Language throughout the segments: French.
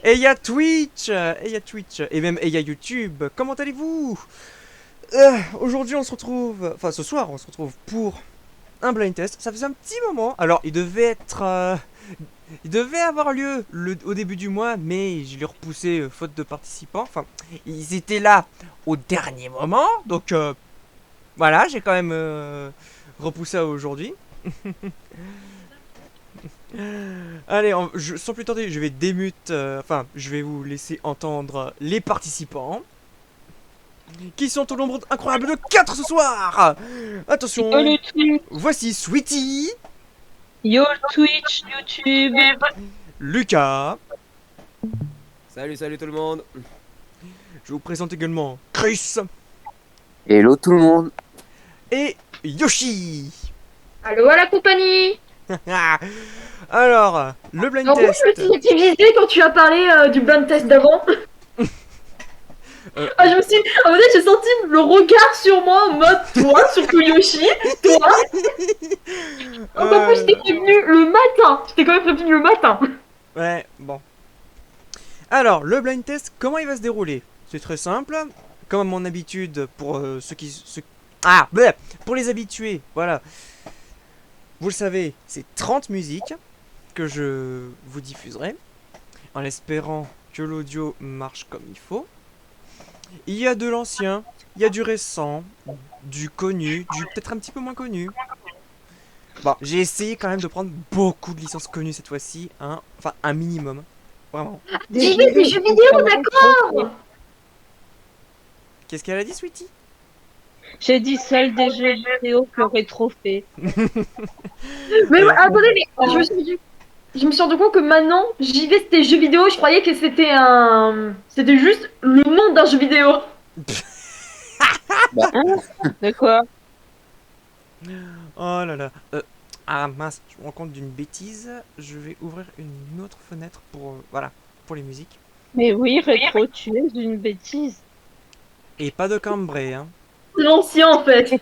Et il y a Twitch, et même il y a YouTube. Comment allez-vous? Aujourd'hui, on se retrouve, enfin ce soir, on se retrouve pour un blind test. Ça faisait un petit moment. Alors, il devait avoir lieu au début du mois, mais je l'ai repoussé faute de participants. Enfin, ils étaient là au dernier moment, donc voilà, j'ai quand même repoussé à aujourd'hui. Allez, sans plus tarder, je vais démute, enfin, je vais vous laisser entendre les participants, qui sont au nombre incroyable de 4 ce soir. Yo Attention, le Twitch, voici Sweetie, yo Twitch, YouTube. Lucas, Salut, salut tout le monde. je vous présente également Chris Hello tout le monde. et Yoshi. Allô à la compagnie. Alors, le blind En gros, test. je me suis utilisé quand tu as parlé du blind test d'avant. Ah, je me suis... En fait, j'ai senti le regard sur moi en mode toi, surtout Yoshi, toi. Encore plus, je t'ai prévenu le matin. Je t'ai quand même prévenu le matin. Ouais, bon. Alors, le blind test, comment il va se dérouler? C'est très simple. Comme à mon habitude, pour pour les habitués, voilà. Vous le savez, c'est 30 musiques que je vous diffuserai, en espérant que l'audio marche comme il faut. Il y a de l'ancien, il y a du récent, du connu, du peut-être un petit peu moins connu. Bon, j'ai essayé quand même de prendre beaucoup de licences connues cette fois-ci, hein. Enfin, un minimum. Vraiment. J'ai vu des jeux vidéo, d'accord. Qu'est-ce qu'elle a dit, Sweetie? J'ai dit seul des jeux vidéo qui auraient trop fait. Mais attendez, mais je me suis rendu compte que maintenant, j'y vais, c'était jeux vidéo. Je croyais que c'était un... C'était juste le nom d'un jeu vidéo. De quoi? Oh là là. Ah mince, je me rends compte d'une bêtise. Je vais ouvrir une autre fenêtre pour, voilà, pour les musiques. Mais oui, rétro, tu es une bêtise. Et pas de Cambrai, hein. C'est l'ancien en fait.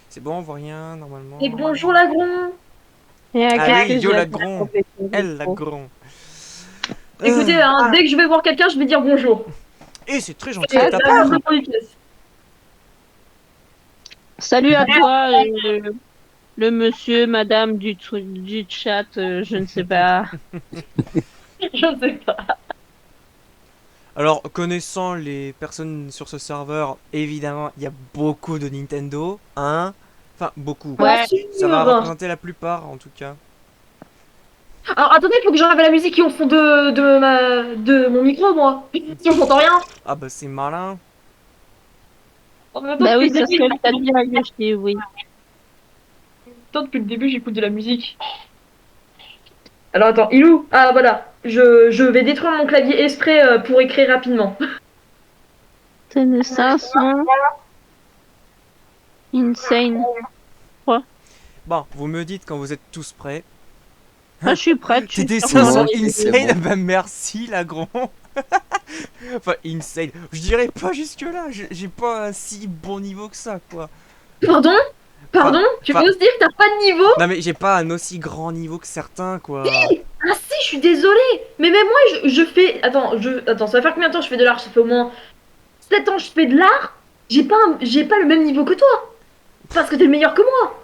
C'est bon, on voit rien normalement. Et bonjour Lagron. Et à Ah oui, quelques yo jours, Lagron. Elle Lagron. Écoutez, hein, dès que je vais voir quelqu'un, je vais dire bonjour. Et c'est très gentil Et de ta ça, part. c'est pour les pièces. Salut à toi, le monsieur, madame du chat, je ne sais pas. Je ne sais pas. Alors, connaissant les personnes sur ce serveur, évidemment, il y a beaucoup de Nintendo, hein. Enfin, beaucoup. Ouais. Ça va représenter la plupart, en tout cas. Alors attendez, il faut que j'enlève la musique qui est au fond de mon micro, moi. Si on m'entend rien. Ah bah c'est malin. En même temps, Bah oui, depuis c'est ce que t'as dit à Yoshi, oui. depuis le début, j'écoute de la musique. Alors attends, Ilou. Ah voilà. Je vais détruire mon clavier exprès pour écrire rapidement. C'est le 500. Insane. Bon, vous me dites quand vous êtes tous prêts. Ah, je suis prête. T'étais sûr. 500 Ouais, c'est insane, bon. bah merci Lagron. Enfin, insane. Je dirais pas jusque là, j'ai pas un si bon niveau que ça, quoi. Pardon. Pardon. Tu enfin- veux dire que t'as pas de niveau? Non mais j'ai pas un aussi grand niveau que certains, quoi. Ah si, je suis désolée. Mais même moi, je fais. Attends, ça va faire combien de temps que je fais de l'art? Ça fait au moins 7 ans que je fais de l'art. J'ai pas le même niveau que toi. Parce que t'es le meilleur que moi.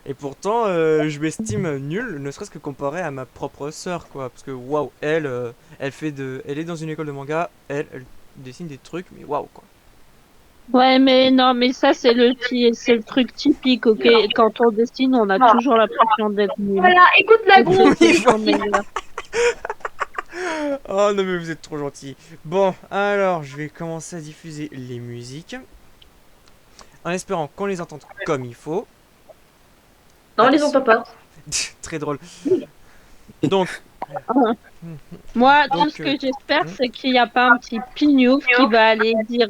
Et pourtant, je m'estime nul, ne serait-ce que comparé à ma propre sœur, quoi. Parce que waouh, elle est dans une école de manga, elle dessine des trucs, mais waouh, quoi. Ouais, mais non, mais ça, c'est le truc typique, ok? Quand on dessine, on a toujours l'impression d'être nul. Voilà, écoute la gros. Oui, Non, mais, Oh non mais vous êtes trop gentil. Bon, alors je vais commencer à diffuser les musiques. En espérant qu'on les entende comme il faut. Non, les entend pas. Très drôle. Donc, moi, tout Donc, ce que j'espère, c'est qu'il n'y a pas un petit pignouf qui va aller dire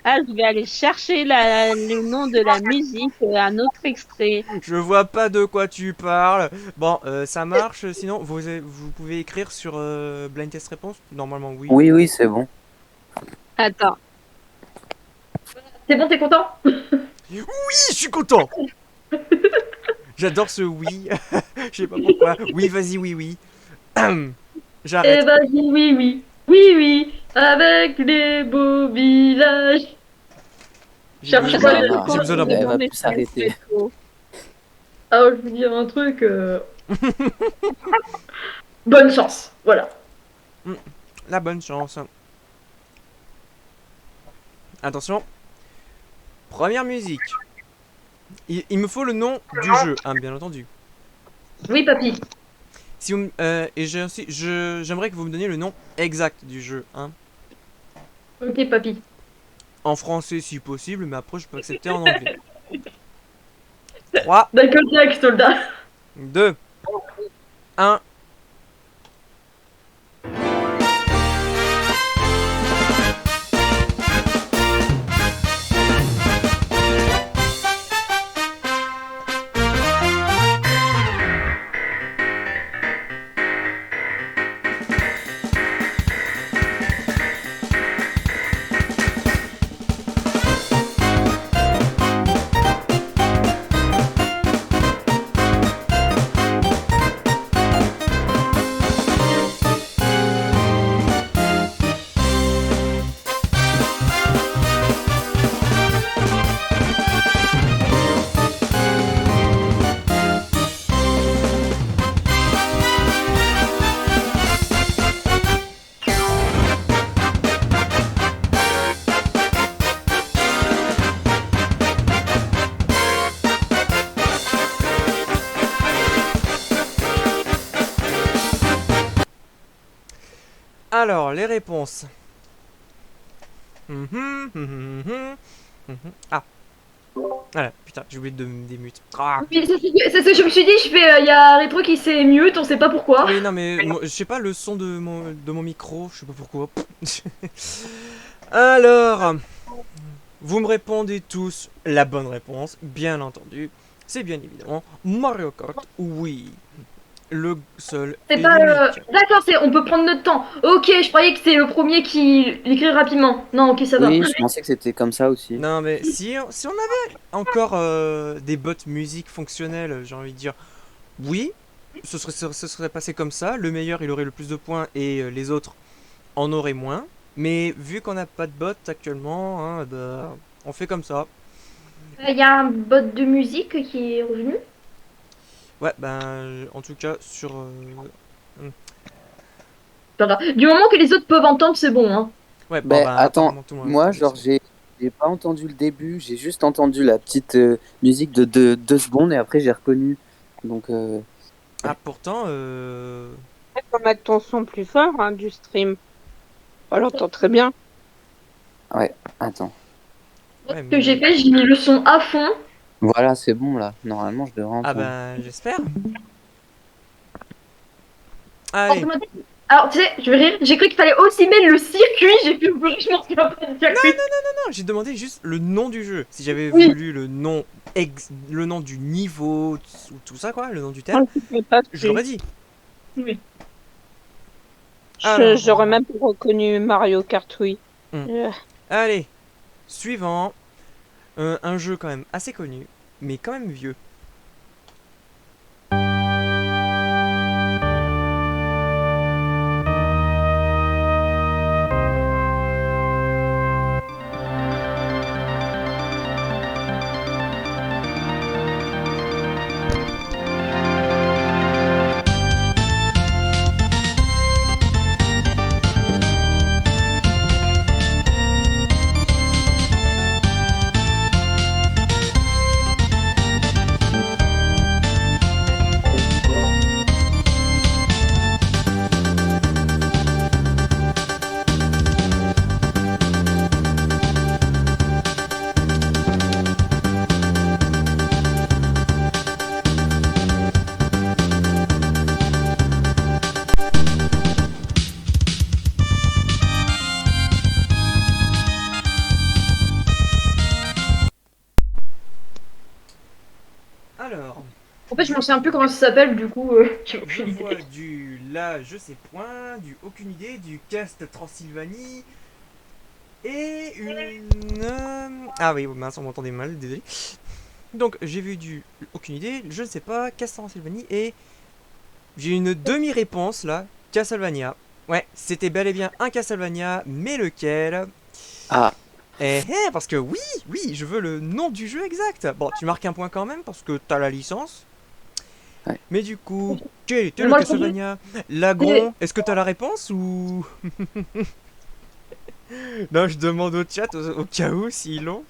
ah, je vais aller chercher le nom de la musique, un autre extrait. je vois pas de quoi tu parles. Bon, ça marche. Sinon, vous pouvez écrire sur Blind Test Réponse. Normalement, oui. Oui, oui, c'est bon. Attends. C'est bon, t'es content? Oui, je suis content. J'adore ce oui. Je sais pas pourquoi. Oui, vas-y, oui, oui. J'arrête. Et vas-y, oui, oui, oui, oui, avec les beaux villages. J'ai Cherche Oui, pas besoin, de... Nana, j'ai besoin d'un elle va demander plus ça, s'arrêter. c'est faux. Ah, je veux dire un truc... Bonne chance, voilà. La bonne chance. Attention. Première musique. Il me faut le nom du jeu, hein, bien entendu. Oui, papy. Si vous, et j'ai aussi, j'aimerais que vous me donniez le nom exact du jeu, hein. Ok, papy. En français si possible, mais après je peux accepter en anglais. 3, Michael Jack, soldat. 2, 1. Alors, les réponses. Ah. Voilà, putain, j'ai oublié de me démute. Ah. Oui, c'est ce que je me suis dit, il y a Rétro qui s'est mute, on sait pas pourquoi. Oui, non, mais je sais pas le son de mon micro, je sais pas pourquoi. Alors, vous me répondez tous la bonne réponse, bien entendu. C'est bien évidemment Mario Kart, oui. Le seul C'est et pas... l'unique. D'accord, on peut prendre notre temps. Ok, je croyais que c'est le premier qui l'écrit rapidement. Non, ok, ça va. Oui, je pensais que c'était comme ça aussi. Non, mais si on avait encore des bots musique fonctionnelles, j'ai envie de dire, oui, ce serait passé comme ça. Le meilleur, il aurait le plus de points et les autres en auraient moins. Mais vu qu'on n'a pas de bot actuellement, hein, bah, on fait comme ça. Il y a un bot de musique qui est revenu. Ouais, ben, en tout cas, sur. Pas grave. Du moment que les autres peuvent entendre, c'est bon, hein. Ouais, bon, Ben ben, attends, apparemment tout le monde a moi, entendu, genre, c'est bon. j'ai pas entendu le début, j'ai juste entendu la petite musique de 2 secondes et après j'ai reconnu. Donc, Ah, pourtant, Faut mettre ton son plus fort hein, du stream. On l'entend très bien. ouais, attends. ouais, Ce que j'ai mais. fait, j'ai mis le son à fond. Voilà, c'est bon là. Normalement, je devrais Ah, entendre. ben, j'espère. Allez, Alors, tu sais, je vais rire, j'ai cru qu'il fallait aussi mettre le circuit, j'ai pu ouvrir, je m'en souviens pas du circuit. non, j'ai demandé juste le nom du jeu. Si j'avais Oui. voulu le nom du niveau, ou tout ça, quoi, le nom du On thème, le fait pas je dessus. l'aurais dit. Oui. Alors. J'aurais même pas reconnu Mario Kart, oui. Hmm. Allez, suivant. Un jeu quand même assez connu, mais quand même vieux. Alors, En fait, je m'en souviens plus comment ça s'appelle, du coup, j'ai je aucune vois idée. du là, je sais point, du aucune idée, du cast Transylvanie et une. Ah oui, mince, on m'entendait mal, désolé. Donc, j'ai vu du aucune idée, je ne sais pas, cast Transylvanie et J'ai une demi-réponse là. Castlevania. Ouais, c'était bel et bien un Castlevania, mais lequel? Ah, Parce que oui, je veux le nom du jeu exact. Bon, tu marques un point quand même parce que t'as la licence. Ouais. Mais du coup, quel était Mais le moi, Castlevania? Lagron, est-ce que t'as la réponse ou... Non, je demande au chat au cas où s'ils l'ont.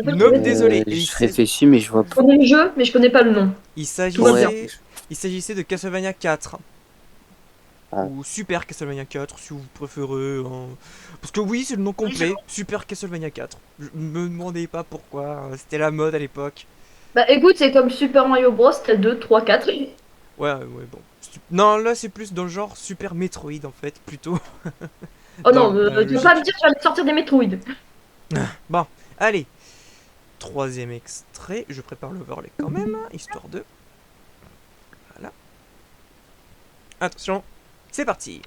Nope, désolé. je réfléchis, mais je vois Je pas. connais le jeu, mais je connais pas le nom. Il Ouais. s'agissait de Castlevania 4. Ah. Ou Super Castlevania 4 si vous préférez. Hein. Parce que oui, c'est le nom complet. Super Castlevania 4. Je me demandais pas pourquoi. C'était la mode à l'époque. Bah écoute, c'est comme Super Mario Bros. T'as 2, 3, 4. Ouais, bon. Non, là c'est plus dans le genre Super Metroid en fait, plutôt. Oh non, Dans la tu vas pas me logique. dire que tu vas me sortir des Metroid. Bon, allez. Troisième extrait. Je prépare l'overlay quand même, histoire de. Voilà. Attention, c'est parti.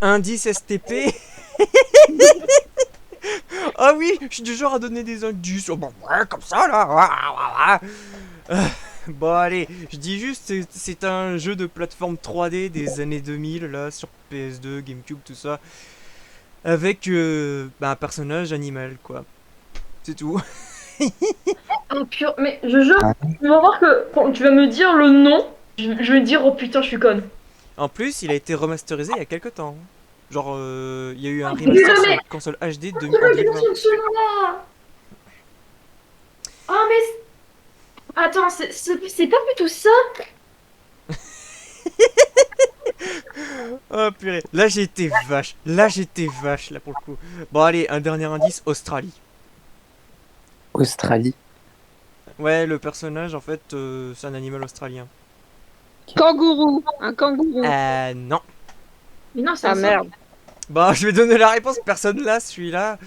Indice STP. Ah oui, je suis du genre à donner des indices. Oh, bon, ouais, comme ça là. Bon allez, je dis juste, c'est un jeu de plateforme 3D des années 2000 là sur PS2, GameCube, tout ça, avec un personnage animal quoi. C'est tout. Oh pur, mais je jure, tu vas voir que quand tu vas me dire le nom, je vais dire oh putain, je suis conne. En plus, il a été remasterisé il y a quelques temps. Genre, il y a eu un Mais remaster sur mais- la console HD de Tu vas me dire 2020. ce nom-là. Oh mais attends, c'est pas plutôt ça? Oh purée, là j'ai été vache. Là pour le coup. Bon allez, un dernier indice, Australie. Australie. Ouais, le personnage en fait, c'est un animal australien. Kangourou. Un kangourou. Non. Mais non, c'est Ah un merde. Bah, je vais donner la réponse, personne là, celui-là.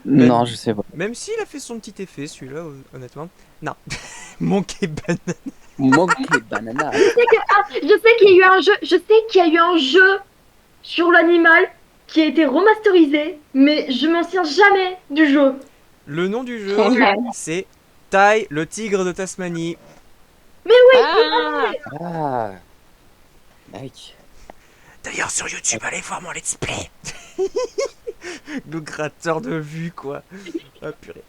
Non, je sais pas. Même s'il a fait son petit effet, celui-là, honnêtement. Non. Monkey Banana. Monkey Banana. Je sais qu'il y a eu un jeu, je sais qu'il y a eu un jeu sur l'animal qui a été remasterisé, mais je m'en souviens jamais du jeu. Le nom du jeu, c'est Tai, le tigre de Tasmanie. Ah, Ah. Mec. D'ailleurs, sur YouTube, allez voir mon let's play. Le gratteur de vue, quoi. Ah, purée.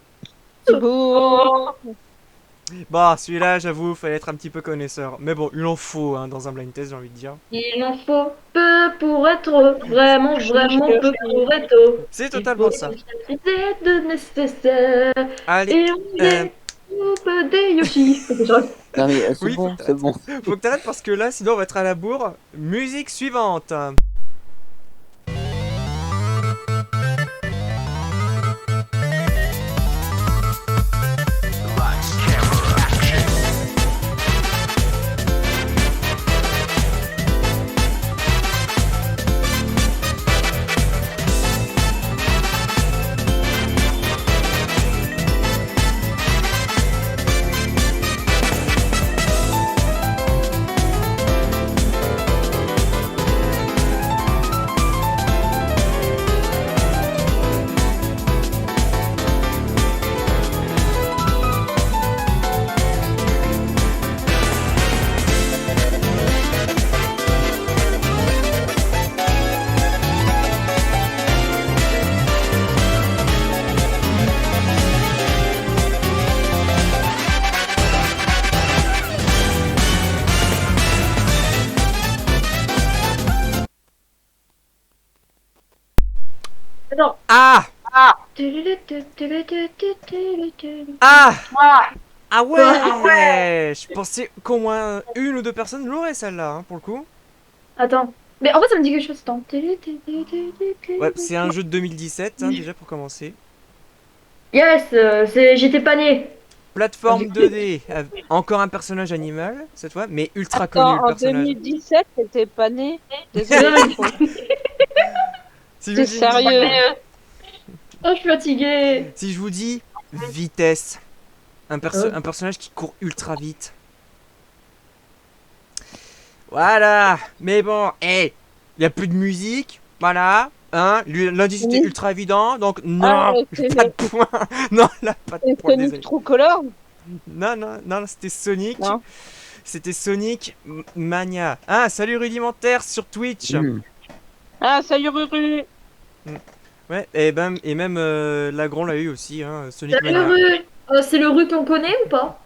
beau. Bon, celui-là, j'avoue, fallait être un petit peu connaisseur. Mais bon, il en faut hein, dans un blind test, j'ai envie de dire. Il en faut peu pour être heureux, vraiment, vraiment peu pour être heureux. C'est totalement ça. Il faut de nécessaire. Allez, Et on est coupe des Yoshi. Non mais c'est Oui, bon, c'est bon. faut que t'arrêtes parce que là, sinon, on va être à la bourre. Musique suivante. Attends, Ah, Ah! Ah ouais! Je pensais qu'au moins une ou deux personnes l'auraient celle-là, hein, pour le coup. Attends. Mais en fait, ça me dit quelque chose. Attends. Ouais, c'est un jeu de 2017, hein, déjà pour commencer. Yes, j'étais pas née. Plateforme 2D, encore un personnage animal, cette fois, mais ultra connu Attends, le en personnage. 2017, t'étais pas né. Désolé. Si je, T'es vous dis, sérieux? Oh, je suis fatiguée. si je vous dis vitesse, un Oh. personnage qui court ultra vite. Voilà, mais bon, il y a plus de musique, voilà, hein, l'indice était Oui. ultra évident, donc Ah, non, c'est pas de point, non, là, pas de c'est point, Sonic désolé. True Color? Non, non, non, c'était Sonic, Non. c'était Sonic Mania. Ah, salut Rudimentaire sur Twitch. Hmm. Ah, salut Ruru. Ouais, et même Lagron l'a eu aussi, hein, Sonic Salut le Mania. Ru. C'est le Ru qu'on connaît ou pas?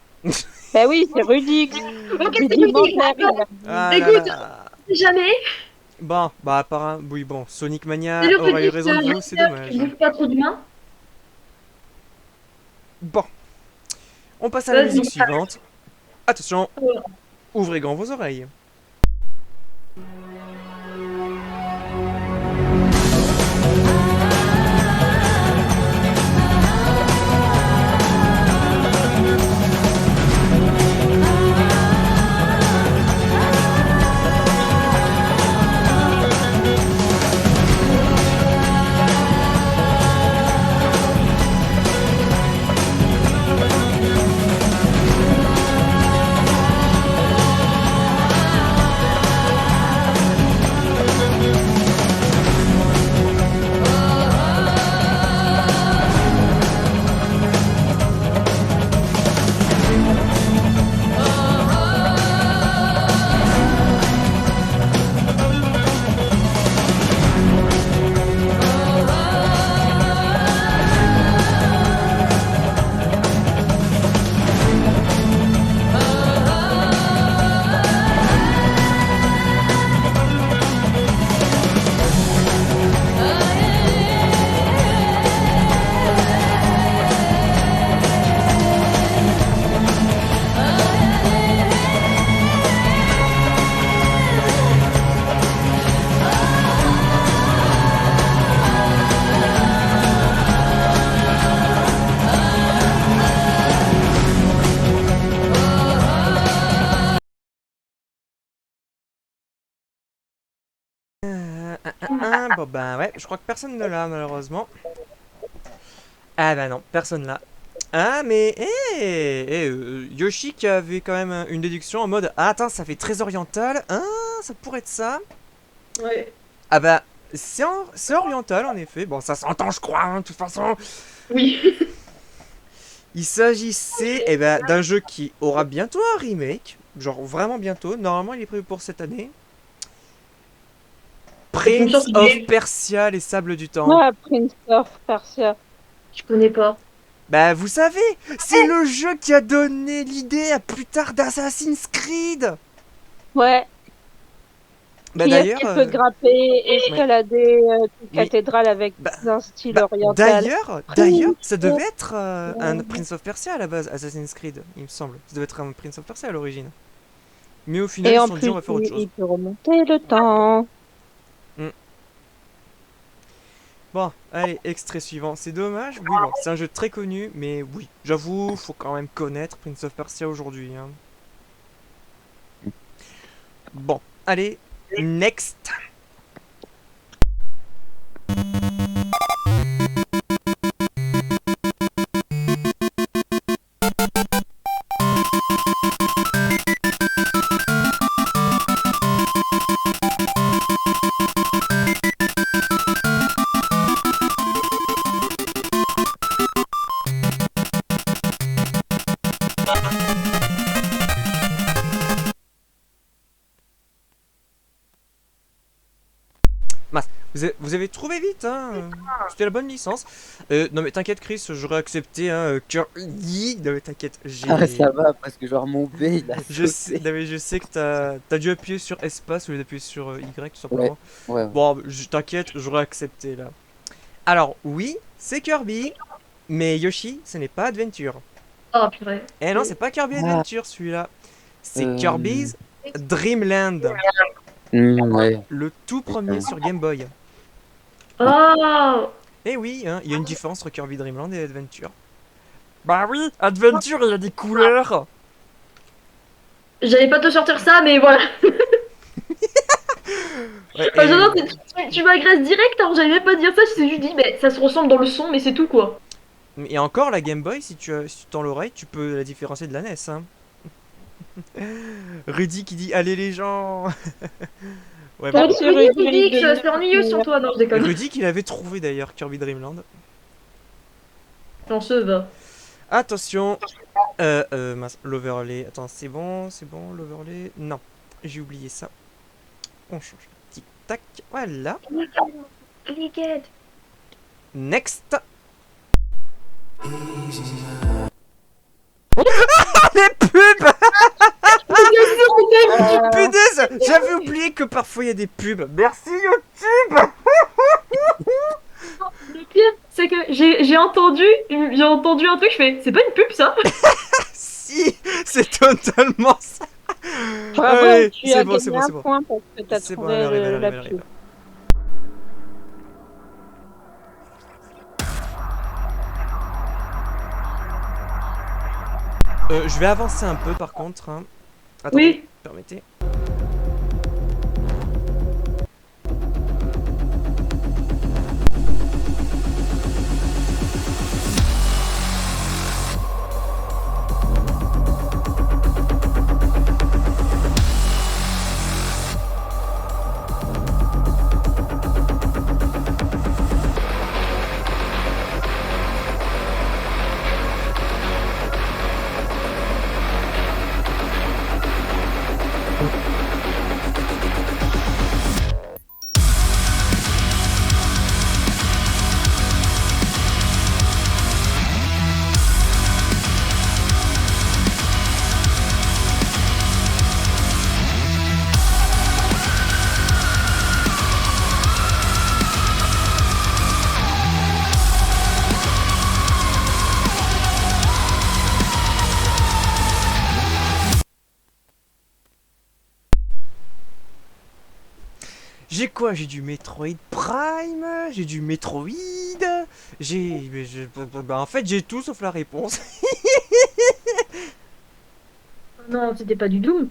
Bah oui, c'est Rudix. Ok, c'est Rudimentaire, Rudy. il a Ah dit. là Écoute, là. jamais. Bon, bah apparemment, oui, bon, Sonic Mania Salut aurait eu Rudy, raison de vous, c'est dommage. je bouffe pas trop d'humains. Bon, on passe à la Vas-y. musique suivante. Attention, Ouais. ouvrez grand vos oreilles. Bon bah ouais, je crois que personne ne l'a malheureusement. Ah bah non, personne l'a. Ah mais Yoshi qui avait quand même une déduction en mode ah attends ça fait très oriental, hein ça pourrait être ça. Ouais. Ah bah c'est oriental en effet, bon ça s'entend je crois hein, de toute façon. Oui. Il s'agissait d'un jeu qui aura bientôt un remake, genre vraiment bientôt, normalement il est prévu pour cette année. une Prince sorte of de- Persia, les sables du temps. Ah, Prince of Persia. Je connais pas. Bah vous savez, c'est le jeu qui a donné l'idée à plus tard d'Assassin's Creed. Ouais. Bah Qui est-ce d'ailleurs, qui peut grimper, escalader une Oui. cathédrale avec Bah, un style bah, oriental? d'ailleurs, ça devait être un Prince of Persia à la base, Assassin's Creed, il me semble. Ça devait être un Prince of Persia à l'origine. Mais au final, Et ils se en sont dit plus, on va faire autre chose. il peut remonter le temps. Bon, allez, extrait suivant. C'est dommage, oui, bon, c'est un jeu très connu, mais oui, j'avoue, faut quand même connaître Prince of Persia aujourd'hui. Hein. Bon, allez, next. Vous avez trouvé vite, hein. C'était la bonne licence. Non mais t'inquiète Chris, j'aurais accepté, hein. Non mais t'inquiète, j'ai... Ah, ça va, parce que genre mon B il a Je sauté. sais, non, mais je sais que t'as dû appuyer sur espace au lieu d'appuyer sur Y tout Ouais, simplement. ouais. Bon, t'inquiète, j'aurais accepté là. Alors oui, c'est Kirby, mais Yoshi, ce n'est pas Adventure. Oh purée. Eh non, c'est pas Kirby Ah. Adventure celui-là. C'est Euh. Kirby's Dream Land, Ouais. le tout premier sur Game Boy. Oh. Eh oui, hein, il y a une différence entre Kirby Dream Land et Adventure. Bah oui, Adventure, il y a des couleurs. J'allais pas te sortir ça, mais voilà. Ouais, Enfin, et- j'adore, tu m'agresses direct, alors j'allais même pas dire ça, je t'ai juste dit, mais ça se ressemble dans le son, mais c'est tout quoi. Et encore, la Game Boy, si tu tends l'oreille, tu peux la différencier de la NES. Hein. Rudy qui dit allez les gens. Ouais, Toi, bon. tu Oui, rigoles Rudy, de- c'est ennuyeux sur toi, non, je déconne. Rudy qui l'avait trouvé d'ailleurs, Kirby Dream Land. Chanceux, va. Attention, mince, l'overlay. Attends, c'est bon, l'overlay. Non, j'ai oublié ça. On change. Tic tac, voilà. Liquette. Next. Les pubs. Punaise, j'avais oublié que parfois il y a des pubs. Merci YouTube. Le pire, c'est que j'ai entendu un truc, je fais, c'est pas une pub ça? Si, c'est totalement ça. Bravo, Allez, tu c'est as bon, gagné c'est bon, un c'est bon. point parce que t'as C'est bon, trouvé elle arrive, elle la arrive, elle pub. arrive. Je vais avancer un peu par contre. Hein. Attendez, Oui. permettez. J'ai quoi? J'ai du Metroid Prime, j'ai du Metroid, bah en fait j'ai tout sauf la réponse. Non, c'était pas du Doom.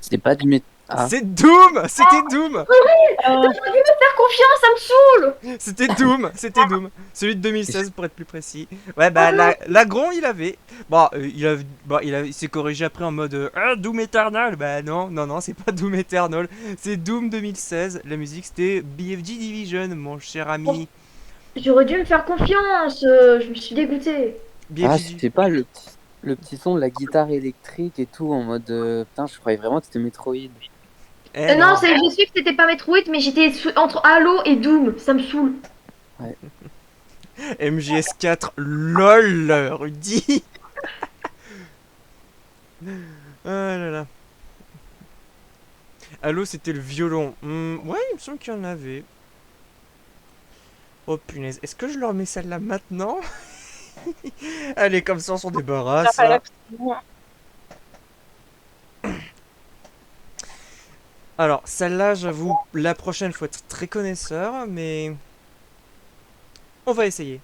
C'était pas du Ah. C'est Doom, c'était Doom, Faire confiance, ça me saoule. c'était Doom, celui de 2016 pour être plus précis. Ouais bah Lagron il avait, bon il s'est corrigé après en mode Doom Eternal, bah non c'est pas Doom Eternal, c'est Doom 2016, la musique c'était BFG Division mon cher ami. J'aurais dû me faire confiance, je me suis dégoûtée. Ah, BFG. c'était pas le petit son de la guitare électrique et tout en mode putain, je croyais vraiment que c'était Metroid. Eh Non, j'ai su que c'était pas Metroid, mais j'étais entre Halo et Doom, ça me saoule. MGS4, lol, Rudy. Ah là là. Halo, c'était le violon. Ouais, il me semble qu'il y en avait. Oh punaise, est-ce que je leur mets celle-là maintenant? Allez, comme ça on s'en débarrasse. Ça fallait Hein. Alors, celle-là, j'avoue, la prochaine, faut être très connaisseur, mais on va essayer.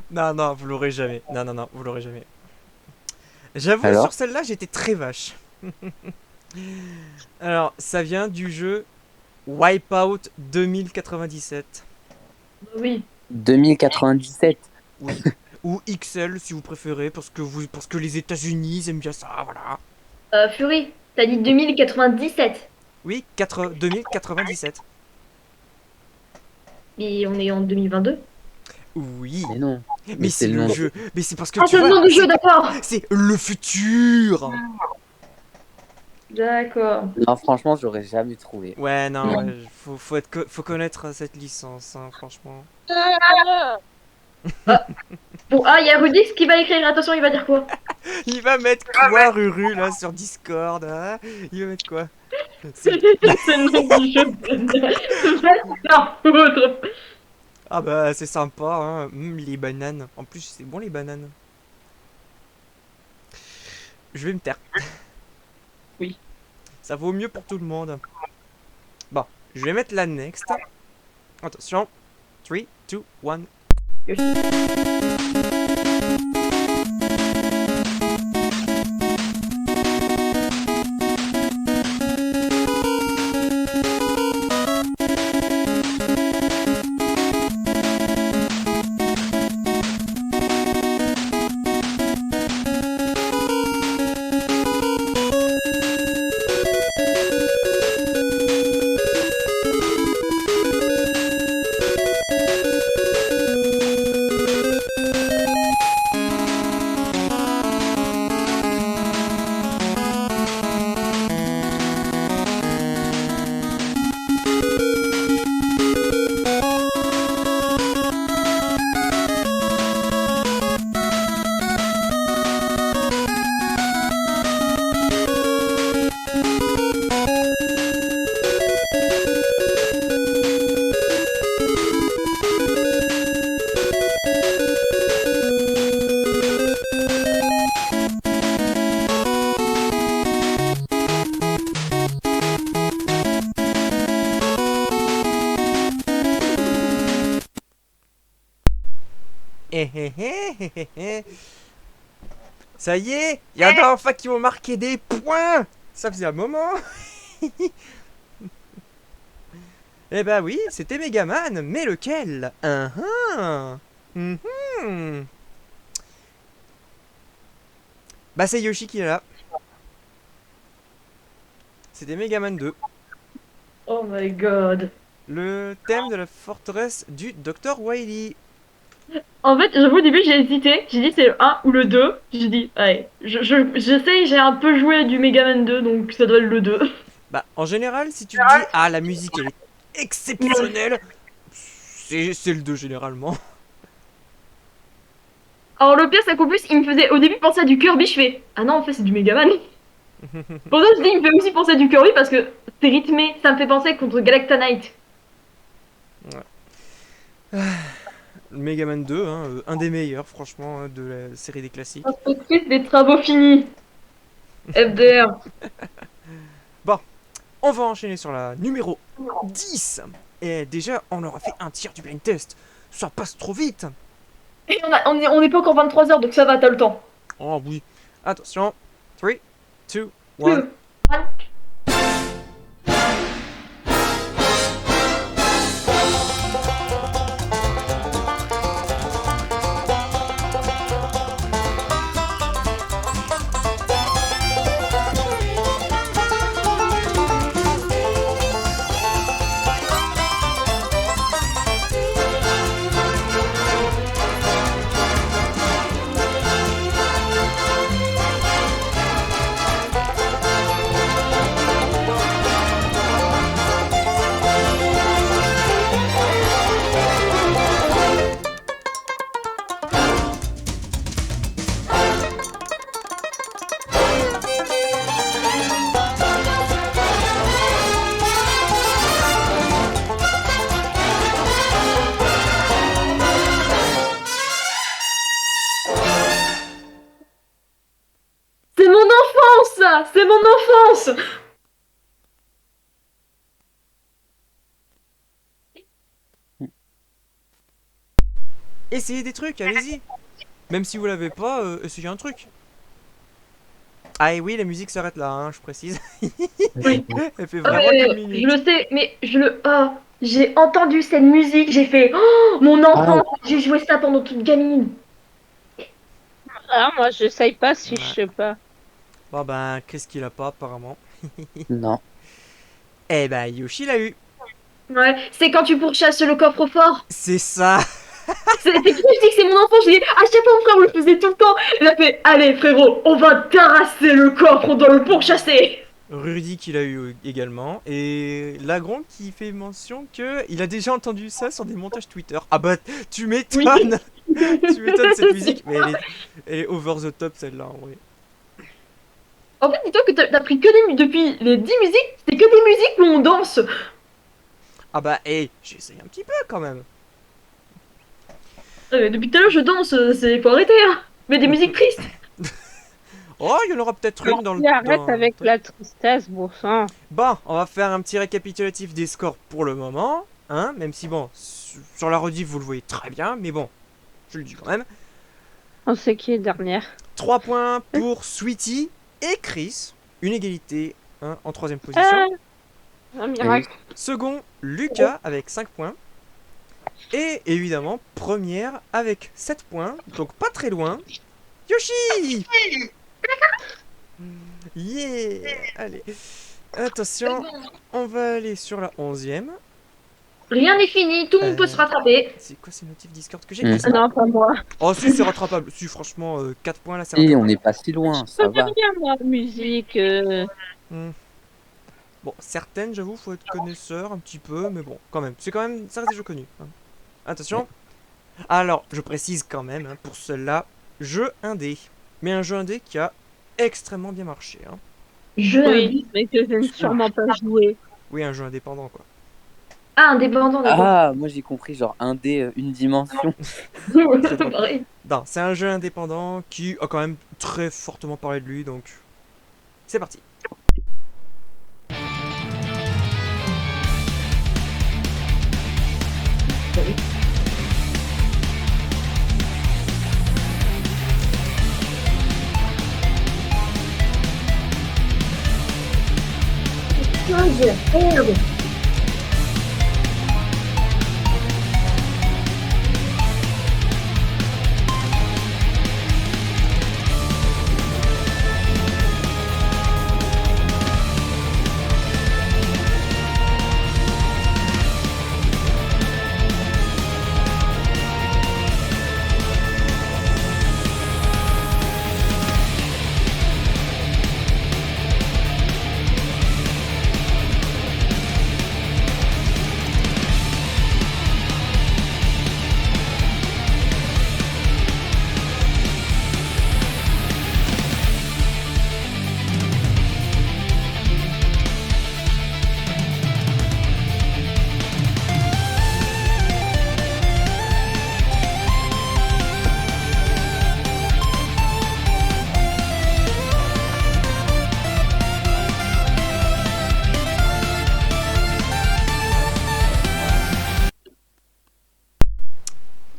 Non, non, vous l'aurez jamais. Non, non, non, vous l'aurez jamais. J'avoue, Alors sur celle-là, j'étais très vache. Alors, ça vient du jeu Wipeout 2097. Oui. 2097. Oui. Ou XL si vous préférez, parce que les États-Unis ils aiment bien ça, voilà. Fury, t'as dit 2097. Oui, 2097. Et on est en 2022. Oui. Mais non. Mais c'est c'est le le nom. jeu. Mais c'est parce que Ah, tu c'est le vois, nom du jeu, d'accord. c'est le futur. D'accord. Non, franchement, j'aurais jamais trouvé. Ouais, non, ouais, faut connaître cette licence, hein, franchement. Bon, ah, il y a Rudix qui va écrire. Attention, il va dire quoi? Il va mettre quoi, Ruru, là, sur Discord, hein? Il va mettre quoi? C'est C'est- le nom du jeu. Va te faire foutre. Ah bah, c'est sympa, hein. Les bananes. En plus, c'est bon, les bananes. Je vais me taire. Oui. Ça vaut mieux pour tout le monde. Bon, je vais mettre la next. Attention. 3, 2, 1. Ça y est, il y en a enfin qui ont marqué des points. Ça faisait un moment. Eh bah oui, c'était Megaman, mais lequel? Mhm. Bah c'est Yoshi qui est là. C'était Megaman 2. Oh my god. Le thème de la forteresse du Dr. Wily. En fait, j'avoue, au début, j'ai hésité. J'ai dit c'est le 1 ou le 2. J'ai dit, allez, je sais, j'ai un peu joué du Mega Man 2, donc ça doit être le 2. Bah en général, si tu te dis ah la musique elle est exceptionnelle, c'est le 2 généralement. Alors, le pire, c'est qu'en plus, il me faisait au début penser à du Kirby. Je fais, ah non, en fait, c'est du Mega Man. Pour ça, je dis, il me fait aussi penser à du Kirby parce que c'est rythmé. Ça me fait penser contre Galacta Knight. Megaman 2, hein, un des meilleurs franchement de la série des classiques. Inspectrice des travaux finis. FDR. Bon, on va enchaîner sur la numéro 10. Et déjà, on aura fait un tiers du blind test. Ça passe trop vite. Et on est pas encore 23h, donc ça va, t'as le temps. Oh oui. Attention. 3, 2, 1. C'est mon enfance, ça. C'est mon enfance. essayez des trucs, allez-y. Même si vous l'avez pas, essayez un truc. Ah et oui, la musique s'arrête là, hein, je précise. Oui. Elle fait Ah, vraiment mais, 4 je minutes. le sais, mais je le. Ah, j'ai entendu cette musique, j'ai fait. Oh, mon enfant, j'ai joué ça pendant toute gamine. Ah, moi, j'essaye pas si Ouais. je sais pas. Bon ben, qu'est-ce qu'il a pas apparemment? Non. Eh ben, Yoshi l'a eu. Ouais, c'est quand tu pourchasses le coffre-fort. C'est ça. C'est qui je dis que c'est mon enfant, je dis, à chaque fois mon frère le faisait tout le temps. Il a fait, allez frérot, on va terrasser le coffre, on doit le pourchasser. Rudy qui l'a eu également. Et Lagron qui fait mention que il a déjà entendu ça sur des montages Twitter. Ah bah, tu m'étonnes. Tu m'étonnes cette musique, mais elle est over the top celle-là en vrai. En fait, dis-toi que t'as pris que depuis les 10 musiques, c'est que des musiques où on danse. Ah bah, hey, j'essaye un petit peu quand même. Depuis tout à l'heure, je danse, faut arrêter, hein. Mais des musiques tristes. Oh, il y en aura peut-être une dans le. Tu arrêtes dans- avec la tristesse, bon sang. Bon, on va faire un petit récapitulatif des scores pour le moment. Hein, même si bon, sur la rediff vous le voyez très bien, mais bon, je le dis quand même. On sait qui est dernière. 3 points pour Sweetie et Chris. Une égalité hein, en 3ème position. Un miracle. Second, Lucas avec 5 points. Et évidemment, première avec 7 points. Donc pas très loin. Yoshi. Yeah. Allez. Attention, on va aller sur la 11ème. Rien n'est fini, tout le monde peut se rattraper. C'est quoi ces notifs Discord que j'ai? Mm. Ah, c'est Non, pas moi. Oh si, c'est rattrapable. Si, franchement, 4 points là, c'est Et rattrapable. on n'est pas si loin, Je ça connais va. rien, moi, musique. Bon, certaines, j'avoue, faut être connaisseur un petit peu, mais bon, quand même. C'est quand même, ça reste des jeux connus. Hein. Attention. Alors, je précise quand même, hein, pour celle-là, jeu indé. Mais un jeu indé qui a extrêmement bien marché. Hein. Je Oui, mais que je n'ai sûrement pas joué. Oui, un jeu indépendant, quoi. Ah, indépendant, d'accord. Ah, moi j'ai compris, genre un dé, une dimension. C'est pareil. Non, c'est un jeu indépendant qui a quand même très fortement parlé de lui, donc c'est parti. Merde.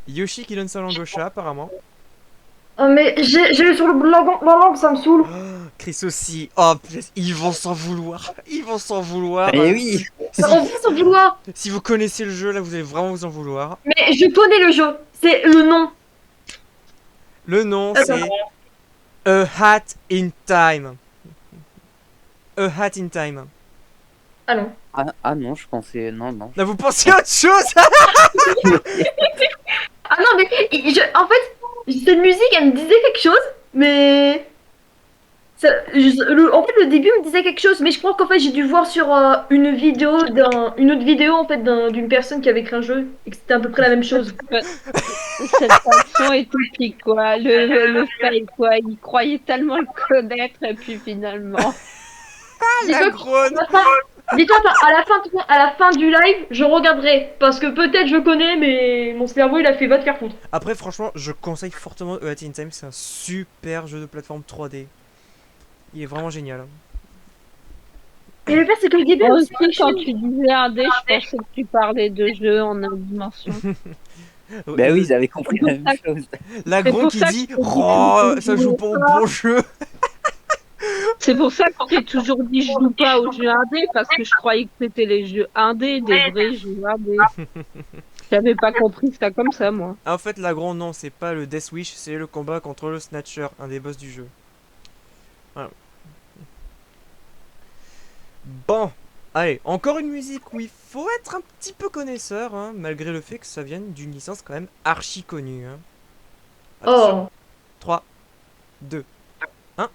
Yoshi qui donne sa langue au chat, apparemment. Oh, mais j'ai sur le bout de la langue, ça me saoule. Chris aussi. Oh, putain, ils vont s'en vouloir. Ils vont s'en vouloir. Eh oui. Si, On va s'en vouloir. si vous connaissez le jeu, là, vous allez vraiment vous en vouloir. Mais je connais le jeu. C'est le nom. Le nom, Attends. c'est A Hat in Time. A Hat in Time. Ah non. Ah non, je pensais. Non, non. Là, vous pensez à autre chose? Ah non, mais en fait, cette musique, elle me disait quelque chose, mais. En fait, le début me disait quelque chose, mais je crois qu'en fait, j'ai dû voir sur une vidéo, une autre vidéo en fait, d'une personne qui avait créé un jeu, et que c'était à peu près la même chose. Cette façon est typique, quoi. Le fail, quoi. Il croyait tellement le connaître, et puis finalement. La grogne. Dis-toi, à la fin du live, je regarderai, parce que peut-être je connais, mais mon cerveau, il a fait va te faire foutre. Après, franchement, je conseille fortement A Hat in Time. C'est un super jeu de plateforme 3D. Il est vraiment génial. Et le pire, c'est que le début, Moi on aussi, sait pas quand chaud. tu disais un dé, je pensais que tu parlais de jeux en 9 dimensions. Bah oui, j'avais compris la même chose. L'agron pour qui ça que dit je te dis oh, que ça je joue joue pas au pas. bon jeu. C'est pour ça que j'ai toujours dit je joue pas aux jeux indés parce que je croyais que c'était les jeux indés, des vrais jeux indés. J'avais pas compris ça comme ça, moi. Ah, en fait, l'agron, non, c'est pas le Death Wish, c'est le combat contre le Snatcher, un des boss du jeu. Voilà. Bon, allez, encore une musique où il faut être un petit peu connaisseur, hein, malgré le fait que ça vienne d'une licence quand même archi connue. Hein. Attention, Oh. 3, 2, 1.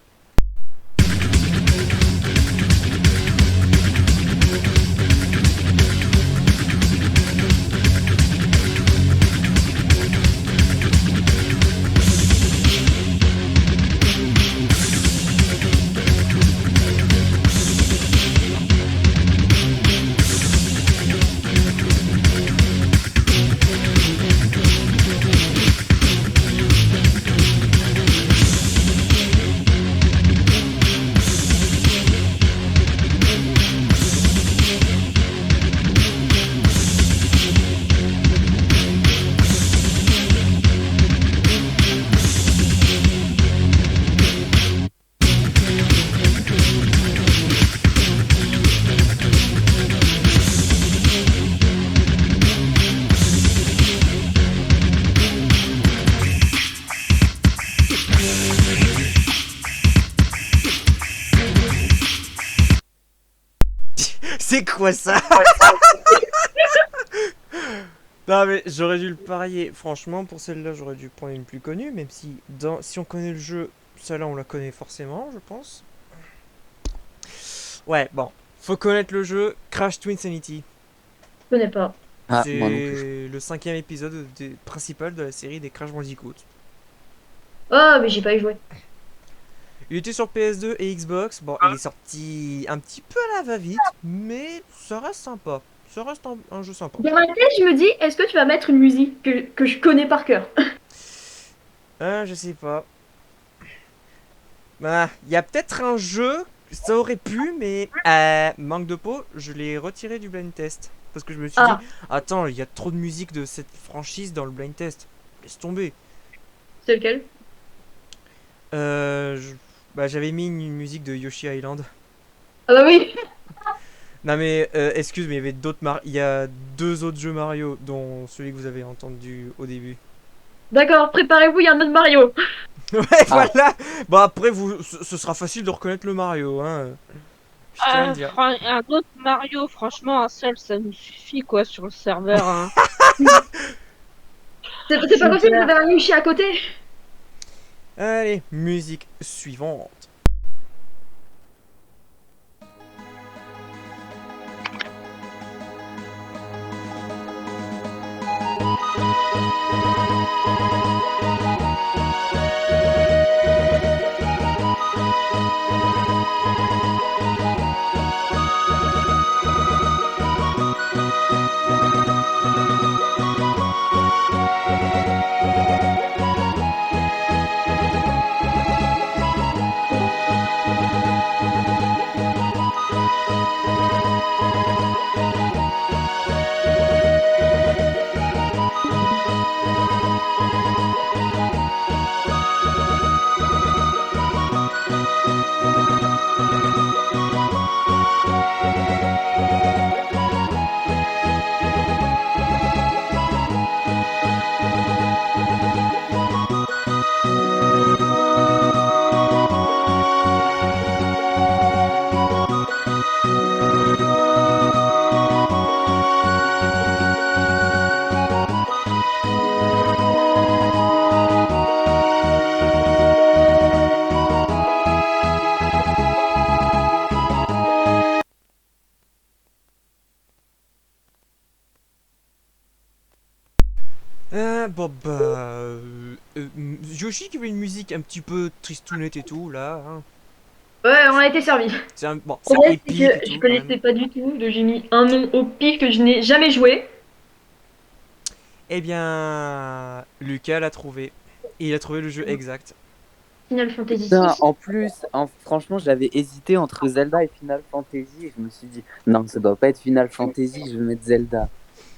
C'est quoi ça? Non mais j'aurais dû le parier. Franchement, pour celle-là, j'aurais dû prendre une plus connue, même si si on connaît le jeu, celle-là on la connaît forcément, je pense. Ouais, bon, faut connaître le jeu Crash Twin Sanity. Je connais pas. Ah, C'est moi non plus. le 5e épisode principal de la série des Crash Bandicoot. Oh, mais j'ai pas y joué. Il était sur PS2 et Xbox. Bon, il est sorti un petit peu à la va-vite, mais ça reste sympa. Ça reste un jeu sympa. Dans ma tête, je me dis, est-ce que tu vas mettre une musique que je connais par cœur? Je sais pas. Bah, il y a peut-être un jeu, ça aurait pu, mais manque de peau, je l'ai retiré du blind test. Parce que je me suis Ah. dit, attends, il y a trop de musique de cette franchise dans le blind test. Laisse tomber. C'est lequel? Bah, j'avais mis une musique de Yoshi Island. Ah bah oui. Non mais, excuse, mais il y avait il y a 2 autres jeux Mario, dont celui que vous avez entendu au début. D'accord, préparez-vous, il y a un autre Mario. Ouais, voilà. Bon, après, ce sera facile de reconnaître le Mario, hein. Je tiens à le dire. Un autre Mario, franchement, un seul, ça nous suffit, quoi, sur le serveur. Hein. C'est pas possible, vous avez un Yoshi à côté. Allez, musique suivante. Bon bah... Yoshi qui veut une musique un petit peu tristounette et tout, là. Hein. Ouais, on a été servi. C'est bon, Le c'est problème, épique c'est et que je tout, quand connaissais même. pas du tout, donc j'ai mis un nom au pif que je n'ai jamais joué. Eh bien... Lucas l'a trouvé. Et il a trouvé le jeu exact. Final Fantasy Putain, 6. en plus, franchement, j'avais hésité entre Zelda et Final Fantasy et je me suis dit, non, ça doit pas être Final Fantasy, je vais mettre Zelda.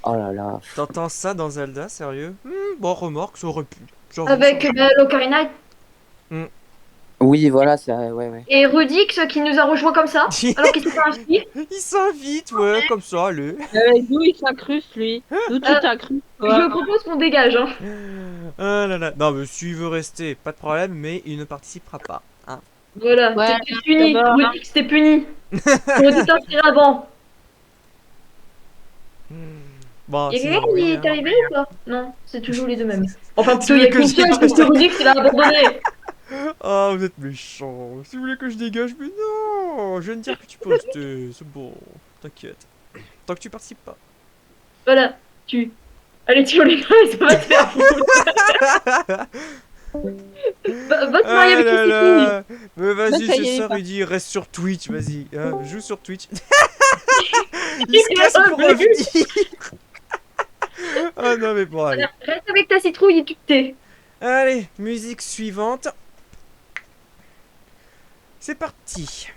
Oh là là. T'entends ça dans Zelda, sérieux? Bon, remarque, ça aurait pu. J'avoue, Avec ça aurait l'Ocarina Oui, voilà, c'est ouais, ouais. et Rudix qui nous a rejoint comme ça, pu. alors qu'il s'est pas inscrit. Il s'invite, ouais, comme ça, allez. D'où il s'incruste, lui? D'où tu Euh, t'incrustes, Je toi? propose qu'on dégage. Hein. Ah là là. Non, mais s'il veut rester, pas de problème, mais il ne participera pas. Hein. Voilà, Ouais, t'es puni. d'abord. Rudix, t'es puni. T'aurais dû t'inscrire avant. Bon, Y'a sinon, quelqu'un qui oui, est hein. arrivé ou pas? Non, c'est toujours les deux mêmes. Enfin, Si plutôt, vous y'a voulez que qu'une je seule, dégage, c'est Rudix, il a abandonné. Ah, vous êtes méchant. Si vous voulez que je dégage, mais non. Je viens de dire que tu peux rester. C'est bon, t'inquiète. Tant que tu participes pas. Voilà, tu. Allez, tire les mains et ça va te faire foutre. Va te marier Ah avec là qui là. Mais Bah, vas-y, ça y c'est est, ça, pas. Rudy. Reste sur Twitch, vas-y. Hein, joue sur Twitch. Il Il se est casse pour revenu. revenir. Ah non, mais bon, allez. Reste avec ta citrouille et tu te tais. Allez, musique suivante. C'est parti.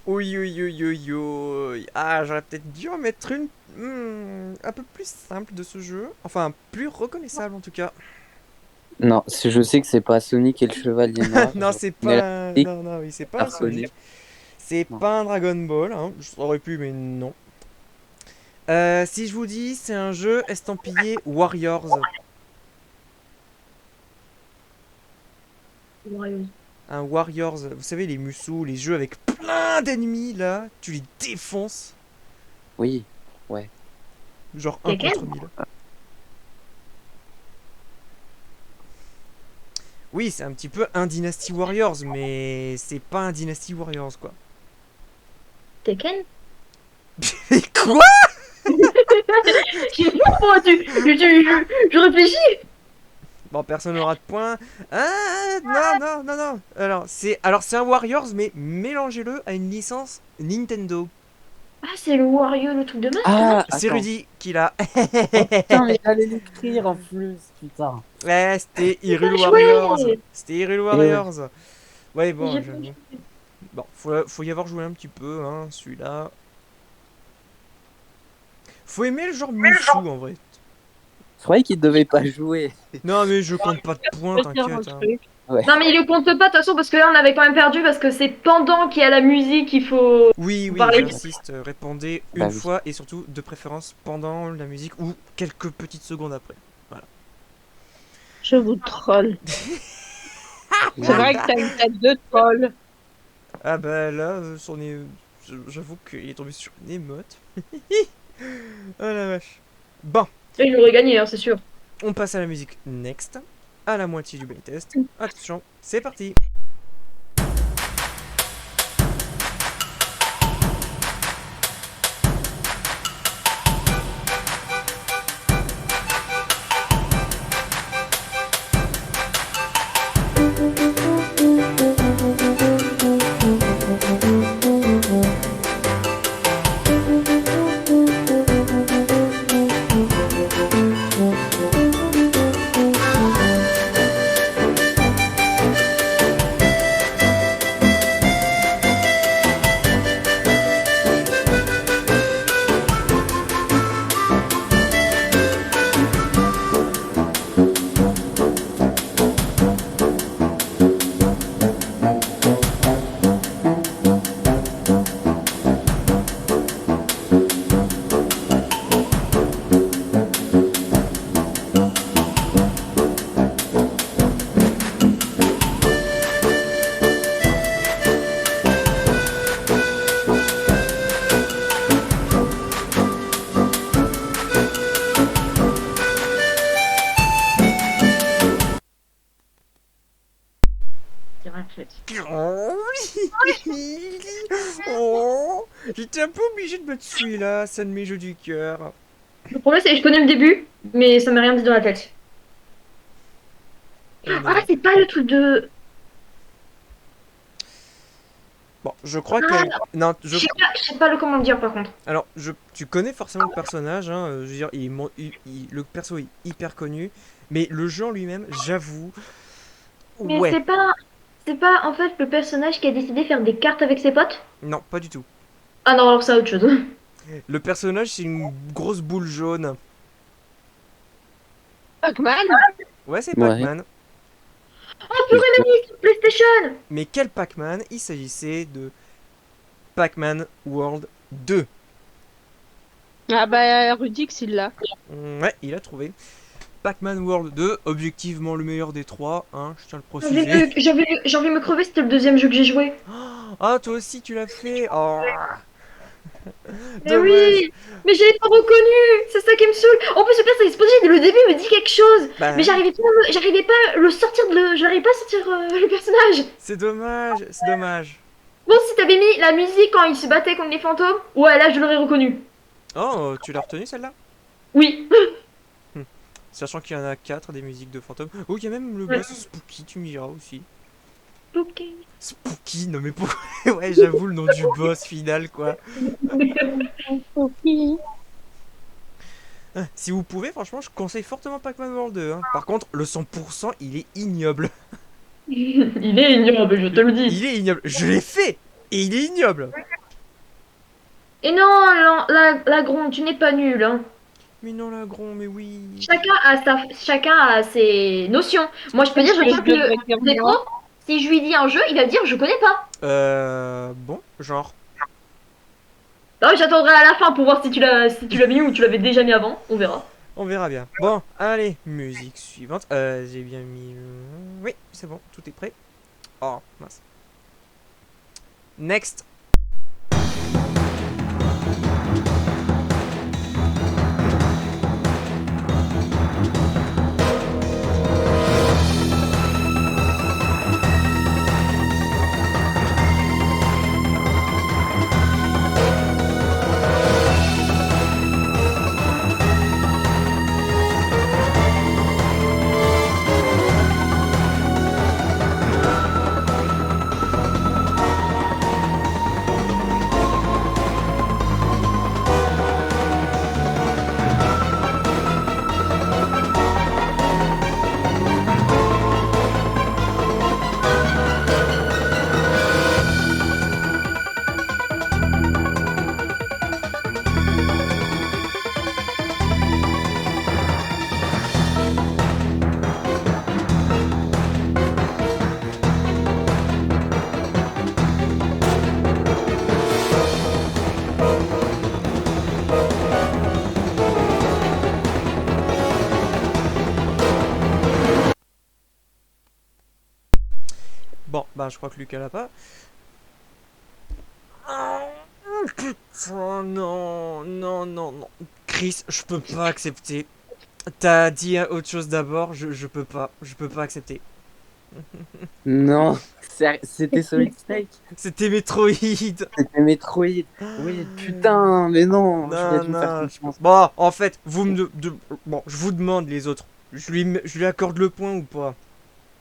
Oui, oui, oui, oui, oui. Ah, j'aurais peut-être dû en mettre une un peu plus simple de ce jeu. Enfin, plus reconnaissable en tout cas. Non, je sais que c'est pas Sonic et le Chevalier Noir. Non, c'est Mais pas. la- Non, non, oui, c'est pas un reconnu. Sonic. C'est Non. pas un Dragon Ball. Hein. J'aurais pu, mais non. Si je vous dis, c'est un jeu estampillé Warriors. Un Warriors. Vous savez, les Musou, les jeux avec plein d'ennemis là. Tu les défonces. Oui. Genre 1 Tekken contre 1000. Oui, c'est un petit peu un Dynasty Warriors, mais c'est pas un Dynasty Warriors quoi. Tekken. Quoi? Je sais pas pourquoi je réfléchis. Bon, personne n'aura de points. Ah, non, non, non, non. C'est un Warriors, mais mélangez-le à une licence Nintendo. Ah, c'est le Wario, le truc de masque. Ah, C'est attends. Rudy qui l'a. Putain, mais j'allais l'écrire en plus, putain. Ouais, c'était Hyrule Bien Warriors. joué. C'était Hyrule Warriors. Ouais, bon, J'ai j'avoue. pas Bon, faut y avoir joué un petit peu, hein, celui-là. Faut aimer le genre Musou en vrai. Je croyais qu'il devait pas jouer. Non, mais je compte pas de points, Je peux dire un t'inquiète. Hein. truc. Non, mais il le compte pas de toute façon parce que là on avait quand même perdu parce que c'est pendant qu'il y a la musique qu'il faut. Oui, oui, Parler. j'insiste, répondez une Bah oui. fois et surtout de préférence pendant la musique ou quelques petites secondes après. Je vous troll. C'est vrai que t'as une tête de troll. Ah bah là, j'avoue qu'il est tombé sur une émote. Oh la vache. Bon, Et il aurait gagné, hein, c'est sûr. on passe à la musique next, à la moitié du blind test. Attention, c'est parti. fait. Oh, j'étais un peu obligé de mettre celui-là, ça de mes jeux du cœur. Le problème, c'est que je connais le début, mais ça m'a rien dit dans la tête. Oh non. Ah, c'est pas le truc de. Bon, je crois que... Non, Je sais pas le comment le dire par contre. Alors, tu connais forcément le personnage, hein, je veux dire, le perso est hyper connu, mais le jeu en lui-même, j'avoue, Mais ouais, c'est pas en fait le personnage qui a décidé de faire des cartes avec ses potes? non, pas du tout. Ah non, alors c'est autre chose. Le personnage, c'est une grosse boule jaune. Pac-Man? Ouais, c'est Ouais. Pac-Man. PlayStation! Mais quel Pac-Man? Il s'agissait de Pac-Man World 2. Ah bah, Rudix, il l'a. Ouais, il a trouvé. Pac-Man World 2, objectivement le meilleur des trois, hein, je tiens à le J'ai envie, préciser. j'ai envie de me crever, c'était le deuxième jeu que j'ai joué. Ah, toi aussi, tu l'as fait. Oh. Mais Dommage. oui! Mais je l'ai pas reconnu! C'est ça qui me saoule! En plus, le pire, c'est que le début me dit quelque chose! Bah, Mais j'arrivais pas à le sortir j'arrivais pas à sortir le personnage! c'est dommage, c'est dommage. Bon, si t'avais mis la musique quand il se battait contre les fantômes, ouais, là je l'aurais reconnu. Oh, tu l'as retenu celle-là? Oui. Sachant qu'il y en a 4 des musiques de fantômes. Oh, il y a même le boss Spooky, tu me diras aussi. Ok. Spooky, non mais pourquoi? Ouais, j'avoue le nom du boss final, quoi. Si vous pouvez, franchement, je conseille fortement Pac-Man World 2. Hein. Par contre, le 100%, il est ignoble. Il est ignoble, je te le dis. Il est ignoble. Je l'ai fait et il est ignoble. Et non, la gronde, tu n'es pas nul, hein. Mais non, Lagron, mais oui. Chacun a ses notions. Moi, je peux dire, je crois que le défaut, si je lui dis un jeu, il va dire je connais pas. Bon, genre. Non, j'attendrai à la fin pour voir si tu l'as mis ou tu l'avais déjà mis avant. On verra. On verra bien. Bon, allez, musique suivante. J'ai bien mis... Oui, c'est bon, tout est prêt. Oh, mince. Next. Bon, bah je crois que Lucas l'a pas. Oh, putain, non, non, non, non. Chris, je peux pas accepter. T'as dit autre chose d'abord, je peux pas accepter. Non, c'était Solid Snake. C'était Metroid. C'était Metroid. Oui, putain, mais non. Non, je vais te me faire non. confiance. Bon, en fait, bon, je vous demande les autres. Je lui accorde le point ou pas?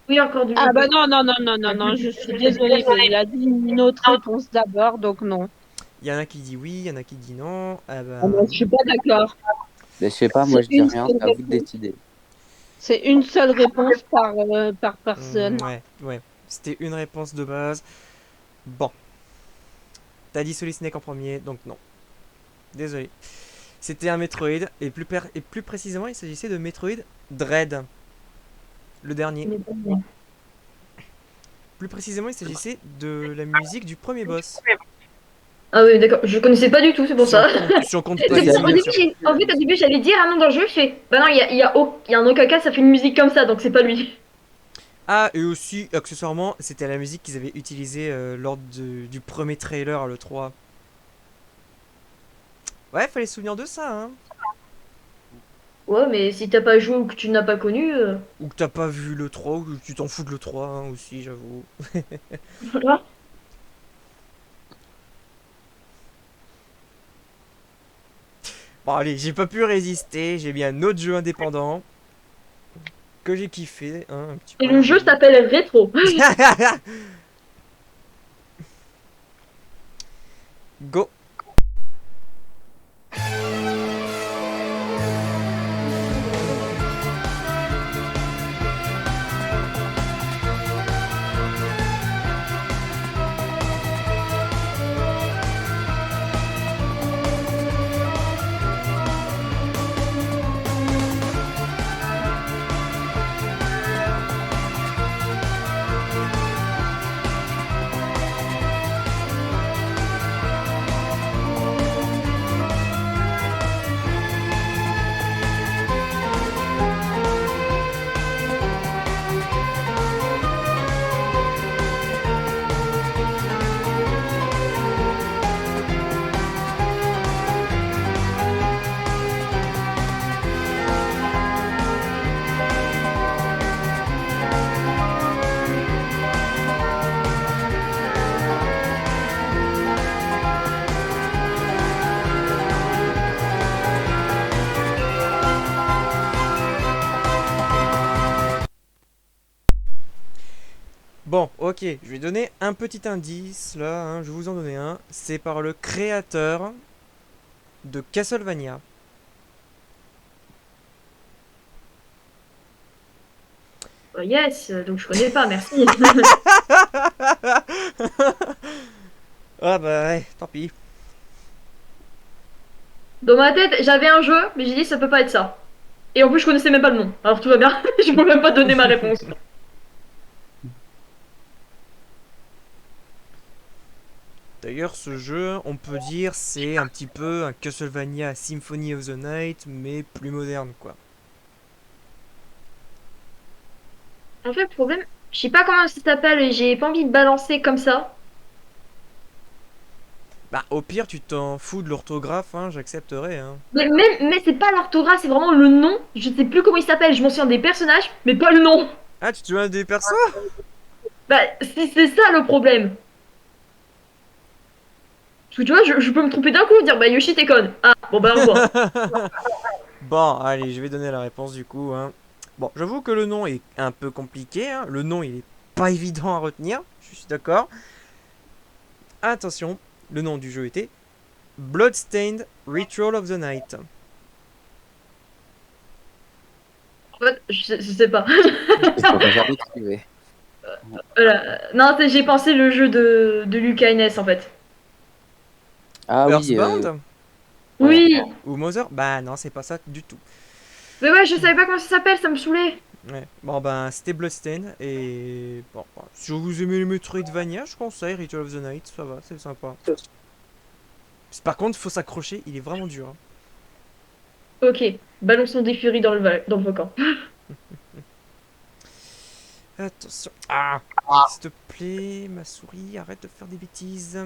Oui, encore du Ah bah non, non, non, non, non, non, je suis désolée, mais il a dit une autre réponse d'abord, donc non. Il y en a qui dit oui, il y en a qui dit non. Ah bah... Ah non, je suis pas d'accord. Mais je sais pas, moi je dis Une rien, seule à vous de réponse. décider. C'est une seule réponse par personne. Ouais, ouais. C'était une réponse de base. Bon. T'as dit Solid Snake en premier, donc non. Désolé. C'était un Metroid, et plus précisément, il s'agissait de Metroid Dread. Le dernier. Plus précisément, il s'agissait de la musique du premier boss. Ah oui, d'accord. Je connaissais pas du tout, c'est pour ça. Si on compte pas C'est les pour ça, immersions. en fait, au début, j'allais dire un nom dans le jeu, je fais. Bah non, il y a un aucun cas, ça fait une musique comme ça, donc c'est pas lui. Ah, et aussi, accessoirement, c'était la musique qu'ils avaient utilisée lors du premier trailer à l'E3. Ouais, fallait se souvenir de ça, hein. Ouais, mais si t'as pas joué ou que tu n'as pas connu, Ou que t'as pas vu le 3, ou que tu t'en fous de le 3 hein, aussi, j'avoue. voilà. Bon, allez, j'ai pas pu résister. J'ai mis un autre jeu indépendant que j'ai kiffé, hein, un petit Et peu. le jeu s'appelle Rétro. Go. Bon, ok, je vais donner un petit indice là, hein, je vais vous en donner un. C'est par le créateur de Castlevania. Yes, donc je connais pas, merci. Ah bah ouais, tant pis. Dans ma tête, j'avais un jeu, mais j'ai dit ça peut pas être ça. Et en plus, je connaissais même pas le nom. Alors tout va bien, je peux même pas donner ma réponse. D'ailleurs, ce jeu, on peut dire, c'est un petit peu un Castlevania Symphony of the Night, mais plus moderne, quoi. En fait, le problème, je sais pas comment ça s'appelle et j'ai pas envie de balancer comme ça. Bah, au pire, tu t'en fous de l'orthographe, hein, j'accepterai, hein. Mais c'est pas l'orthographe, c'est vraiment le nom. Je sais plus comment il s'appelle, je m'en souviens des personnages, mais pas le nom. Ah, tu te souviens des persos? Bah, c'est ça le problème. Parce que tu vois, je peux me tromper d'un coup, dire bah Yoshi t'es conne. Ah, bon bah au revoir. Bon, allez, je vais donner la réponse du coup, hein. Bon, j'avoue que le nom est un peu compliqué, hein. Le nom, il est pas évident à retenir, je suis d'accord. Attention, le nom du jeu était Bloodstained Ritual of the Night. En fait, je sais pas. T'aurais jamais trouvé. Voilà. Non, j'ai pensé le jeu de Lucas Inès en fait. Ah oui, Earthbound ouais. Oui, ou Mother? Bah non, c'est pas ça du tout. mais ouais, je savais pas comment ça s'appelle, ça me saoulait. Ouais. Bon, ben, c'était Bloodstained. Et bon, bah, si vous aimez les Metroidvania, je conseille Ritual of the Night. Ça va, c'est sympa. Par contre, faut s'accrocher, il est vraiment dur, hein. Ok, balançons des furies dans le volcan. Attention. Ah, s'il te plaît, ma souris, arrête de faire des bêtises.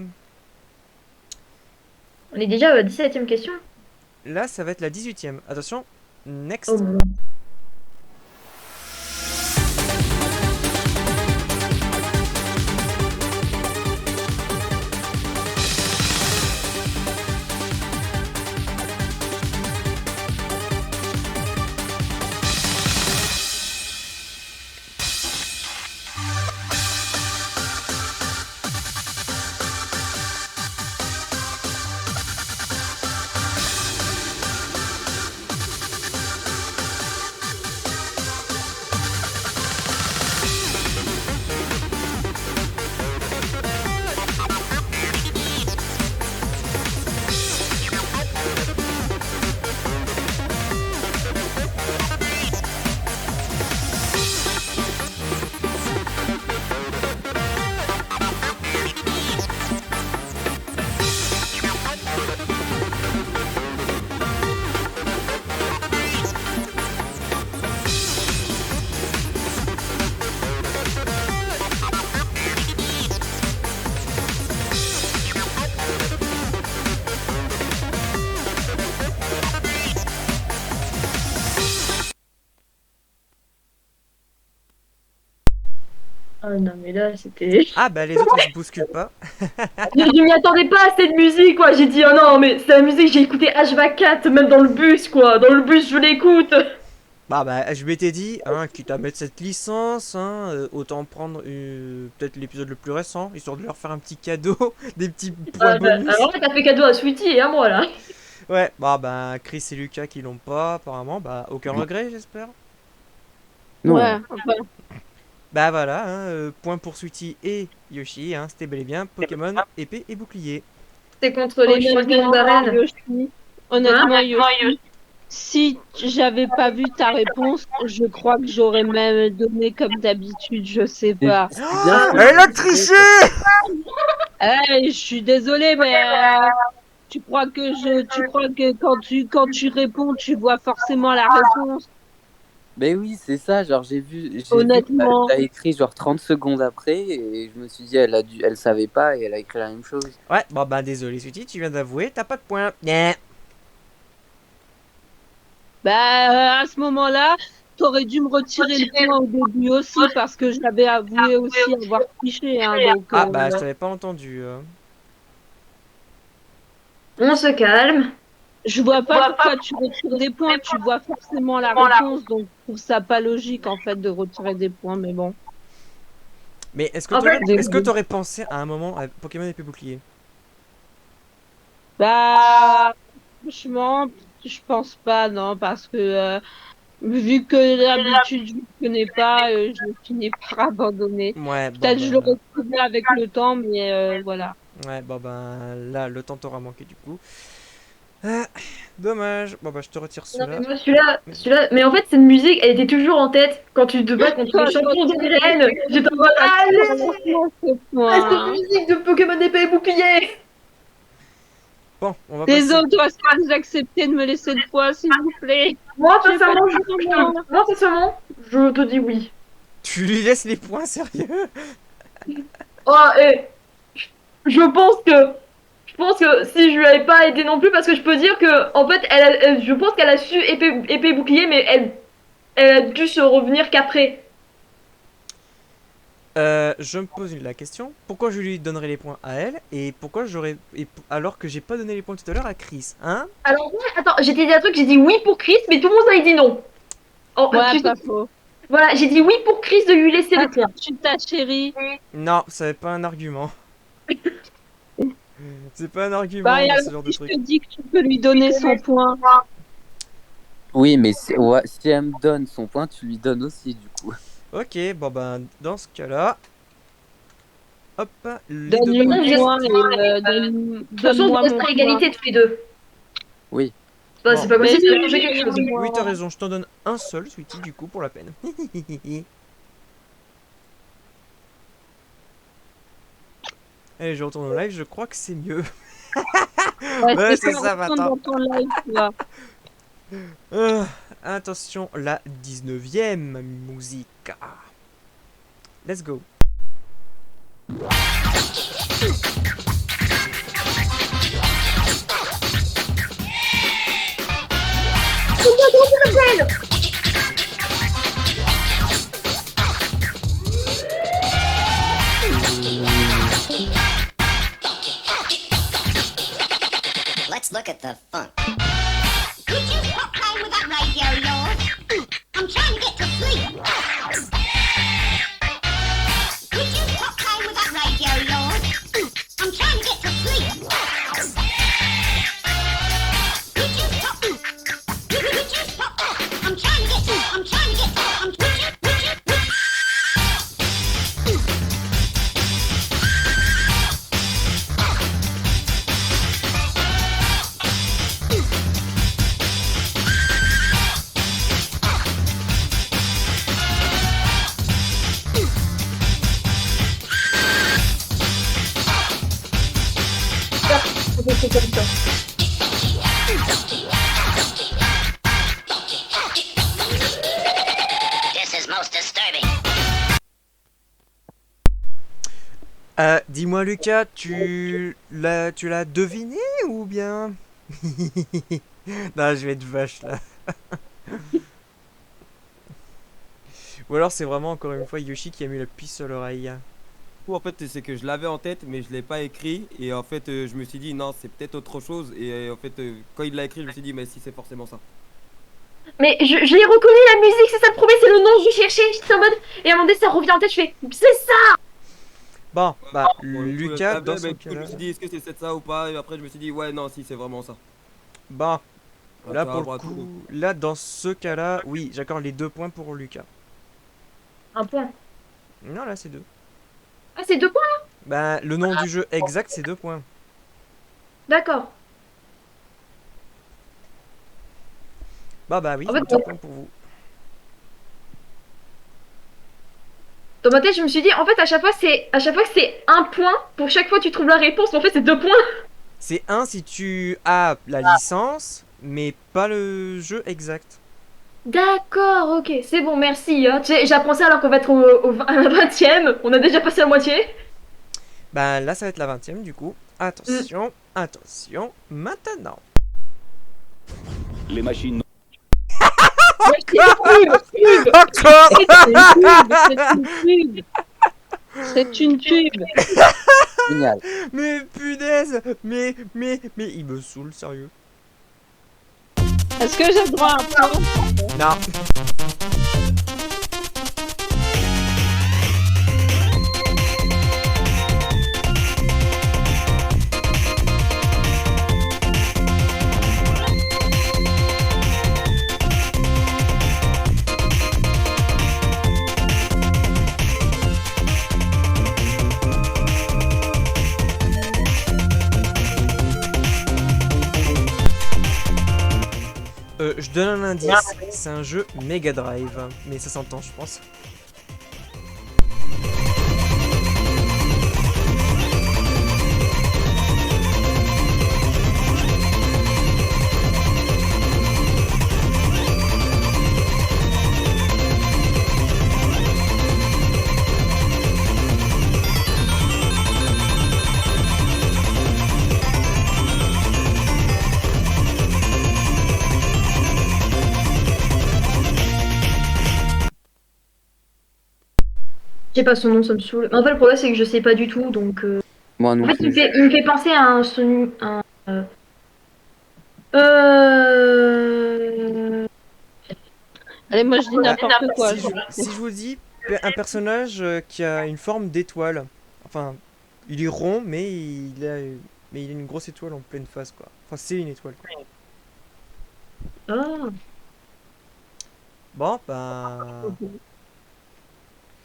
On est déjà à la 17ème question. Là, ça va être la 18ème. Attention, next. Oh mon Ah non, mais là, c'était. Ah bah les autres ils se bousculent pas. Je m'y attendais pas à cette musique, quoi. J'ai dit, oh non, mais c'est la musique que j'ai écoutée H24, même dans le bus, quoi. Dans le bus, je l'écoute. Bah je m'étais dit, hein, quitte à mettre cette licence, hein, autant prendre peut-être l'épisode le plus récent, histoire de leur faire un petit cadeau, des petits points bonus. Alors là, t'as fait cadeau à Sweetie et à moi, là. Ouais, bah Chris et Lucas qui l'ont pas apparemment, bah aucun regret j'espère. Non. Ouais, enfin, Bah voilà, hein, point pour Sweetie et Yoshi, hein, c'était bel et bien Pokémon épée et bouclier. C'est contre les champions d'arène. honnêtement, Yoshi, si j'avais pas vu ta réponse, je crois que j'aurais même donné comme d'habitude, je sais pas. C'est bien. Elle a triché. Je suis désolée, mais tu crois que quand tu réponds, tu vois forcément la réponse. Mais oui, c'est ça, genre j'ai vu Honnêtement. t'as écrit genre 30 secondes après et je me suis dit elle savait pas et elle a écrit la même chose. Ouais, bon bah désolé Sweetie, tu viens d'avouer, t'as pas de point. Yeah. Bah, à ce moment-là, t'aurais dû me retirer le point au début aussi parce que j'avais avoué aussi avoir triché, hein, donc Ah bah je t'avais pas entendu. On se calme. je vois pas pourquoi tu retires des points, tu vois forcément la réponse, donc je trouve ça pas logique en fait de retirer des points, mais bon. Mais est-ce que En fait, t'aurais pensé à un moment à Pokémon épée bouclier? Bah, franchement, je pense pas, non, parce que vu que d'habitude je ne connais pas, je finis par abandonner. Ouais, bon Peut-être je bah... l'aurais trouvé avec le temps, mais voilà. Ouais, bon bah là, le temps t'aura manqué du coup. Ah, dommage. Bon bah je te retire Non, mais celui-là. moi, mais en fait, cette musique, elle était toujours en tête quand tu te bats contre les champions d'arène. J'étais en mode, allez, Franchement, ce cette point. musique de Pokémon épée et bouclier. Bon, on va Les passer... autres, est-ce que vous acceptez de me laisser le point, s'il vous plaît? Moi, J'ai pas sincèrement, de temps, moi. moi, sincèrement, je te dis oui. Tu lui laisses les points, sérieux? Oh, et je pense que si je lui avais pas aidé non plus, parce que je peux dire que, en fait, je pense qu'elle a su épée et bouclier, mais elle a dû se revenir qu'après. Je me pose la question, pourquoi je lui donnerais les points à elle et pourquoi alors que j'ai pas donné les points tout à l'heure à Chris, hein? Alors, ouais, attends, j'ai dit un truc, j'ai dit oui pour Chris, mais tout le monde a dit non. Oh, Ouais, pas faux. voilà, j'ai dit oui pour Chris de lui laisser le point. Tu ta chérie. Non, c'est pas un argument. C'est pas un argument Bah, et ce alors, genre de si je truc. te dis que tu peux lui donner son point. Oui, mais ouais, si elle me donne son point, tu lui donnes aussi du coup. Ok, bon ben dans ce cas-là, hop, les deux Donne-lui points. le point et De toute façon, on donne-moi reste mon à point. égalité tous les deux. Oui. Bah, Bon. c'est pas Mais possible de si, changer quelque chose. Oui, t'as raison, je t'en donne un seul, Sweetie, du coup, pour la peine. Allez, je retourne au live, je crois que c'est mieux. Ouais, c'est ça, retourne maintenant. dans ton live, toi. Attention, la 19e musique. Let's go. Let's look at the funk. Could you stop playing with that radio of yours? I'm trying to get to sleep. Could you stop playing with that radio of yours? I'm trying to get to sleep. Could you stop? Could you stop? I'm trying to get to. I'm trying to get to. C'est comme ça. This is most disturbing. Dis-moi Lucas, tu l'as deviné ou bien? Non, je vais être vache là. Ou alors c'est vraiment encore une fois Yoshi qui a mis la puce sur l'oreille. Ou en fait, c'est que je l'avais en tête, mais je l'ai pas écrit. Et en fait, je me suis dit, non, c'est peut-être autre chose. Et en fait, quand il l'a écrit, je me suis dit, mais si, c'est forcément ça. Mais je l'ai reconnu la musique, c'est ça le problème, c'est le nom que je cherchais. J'étais en mode. Et à un moment donné, ça revient en tête, je fais c'est ça. Bon, bah, Pour le coup, Lucas, je dans savais, son mais du coup, je cas-là. me suis dit, est-ce que c'est ça ou pas? Et après, je me suis dit, ouais, non, si, c'est vraiment ça. Bon, là Ça va, pour le bravo. coup, là dans ce cas-là, oui, j'accorde les 2 points pour Lucas. Un point. Non, là c'est 2. Ah, c'est 2 points, Bah, le nom du jeu exact, c'est 2 points. d'accord. Bah oui, En fait, 2 points pour vous. Dans ma tête, je me suis dit, en fait, à chaque fois que c'est un point, pour chaque fois tu trouves la réponse, mais en fait, c'est 2 points. C'est 1 si tu as la licence, mais pas le jeu exact. D'accord, ok, c'est bon, merci. Hein. Tu sais, j'apprends ça alors qu'on va être à la 20ème, on a déjà passé la moitié. Bah là, ça va être la 20ème du coup. Attention, attention, maintenant. Les machines Encore C'est une pub. Génial. Mais punaise mais il me saoule, sérieux. Est-ce que j'ai droit à un point? Non. Je donne un indice, c'est un jeu Mega Drive, mais ça s'entend je pense. J'ai pas son nom, ça me saoule. Mais en fait, le problème, c'est que je sais pas du tout, donc. Moi En non fait, plus. il me fait penser à un Sonic. Euh... Allez, moi je dis n'importe quoi. Si je vous dis un personnage qui a une forme d'étoile, enfin, il est rond, mais il a une grosse étoile en pleine face, quoi. Enfin, c'est une étoile, quoi. Ah. Bon, bah...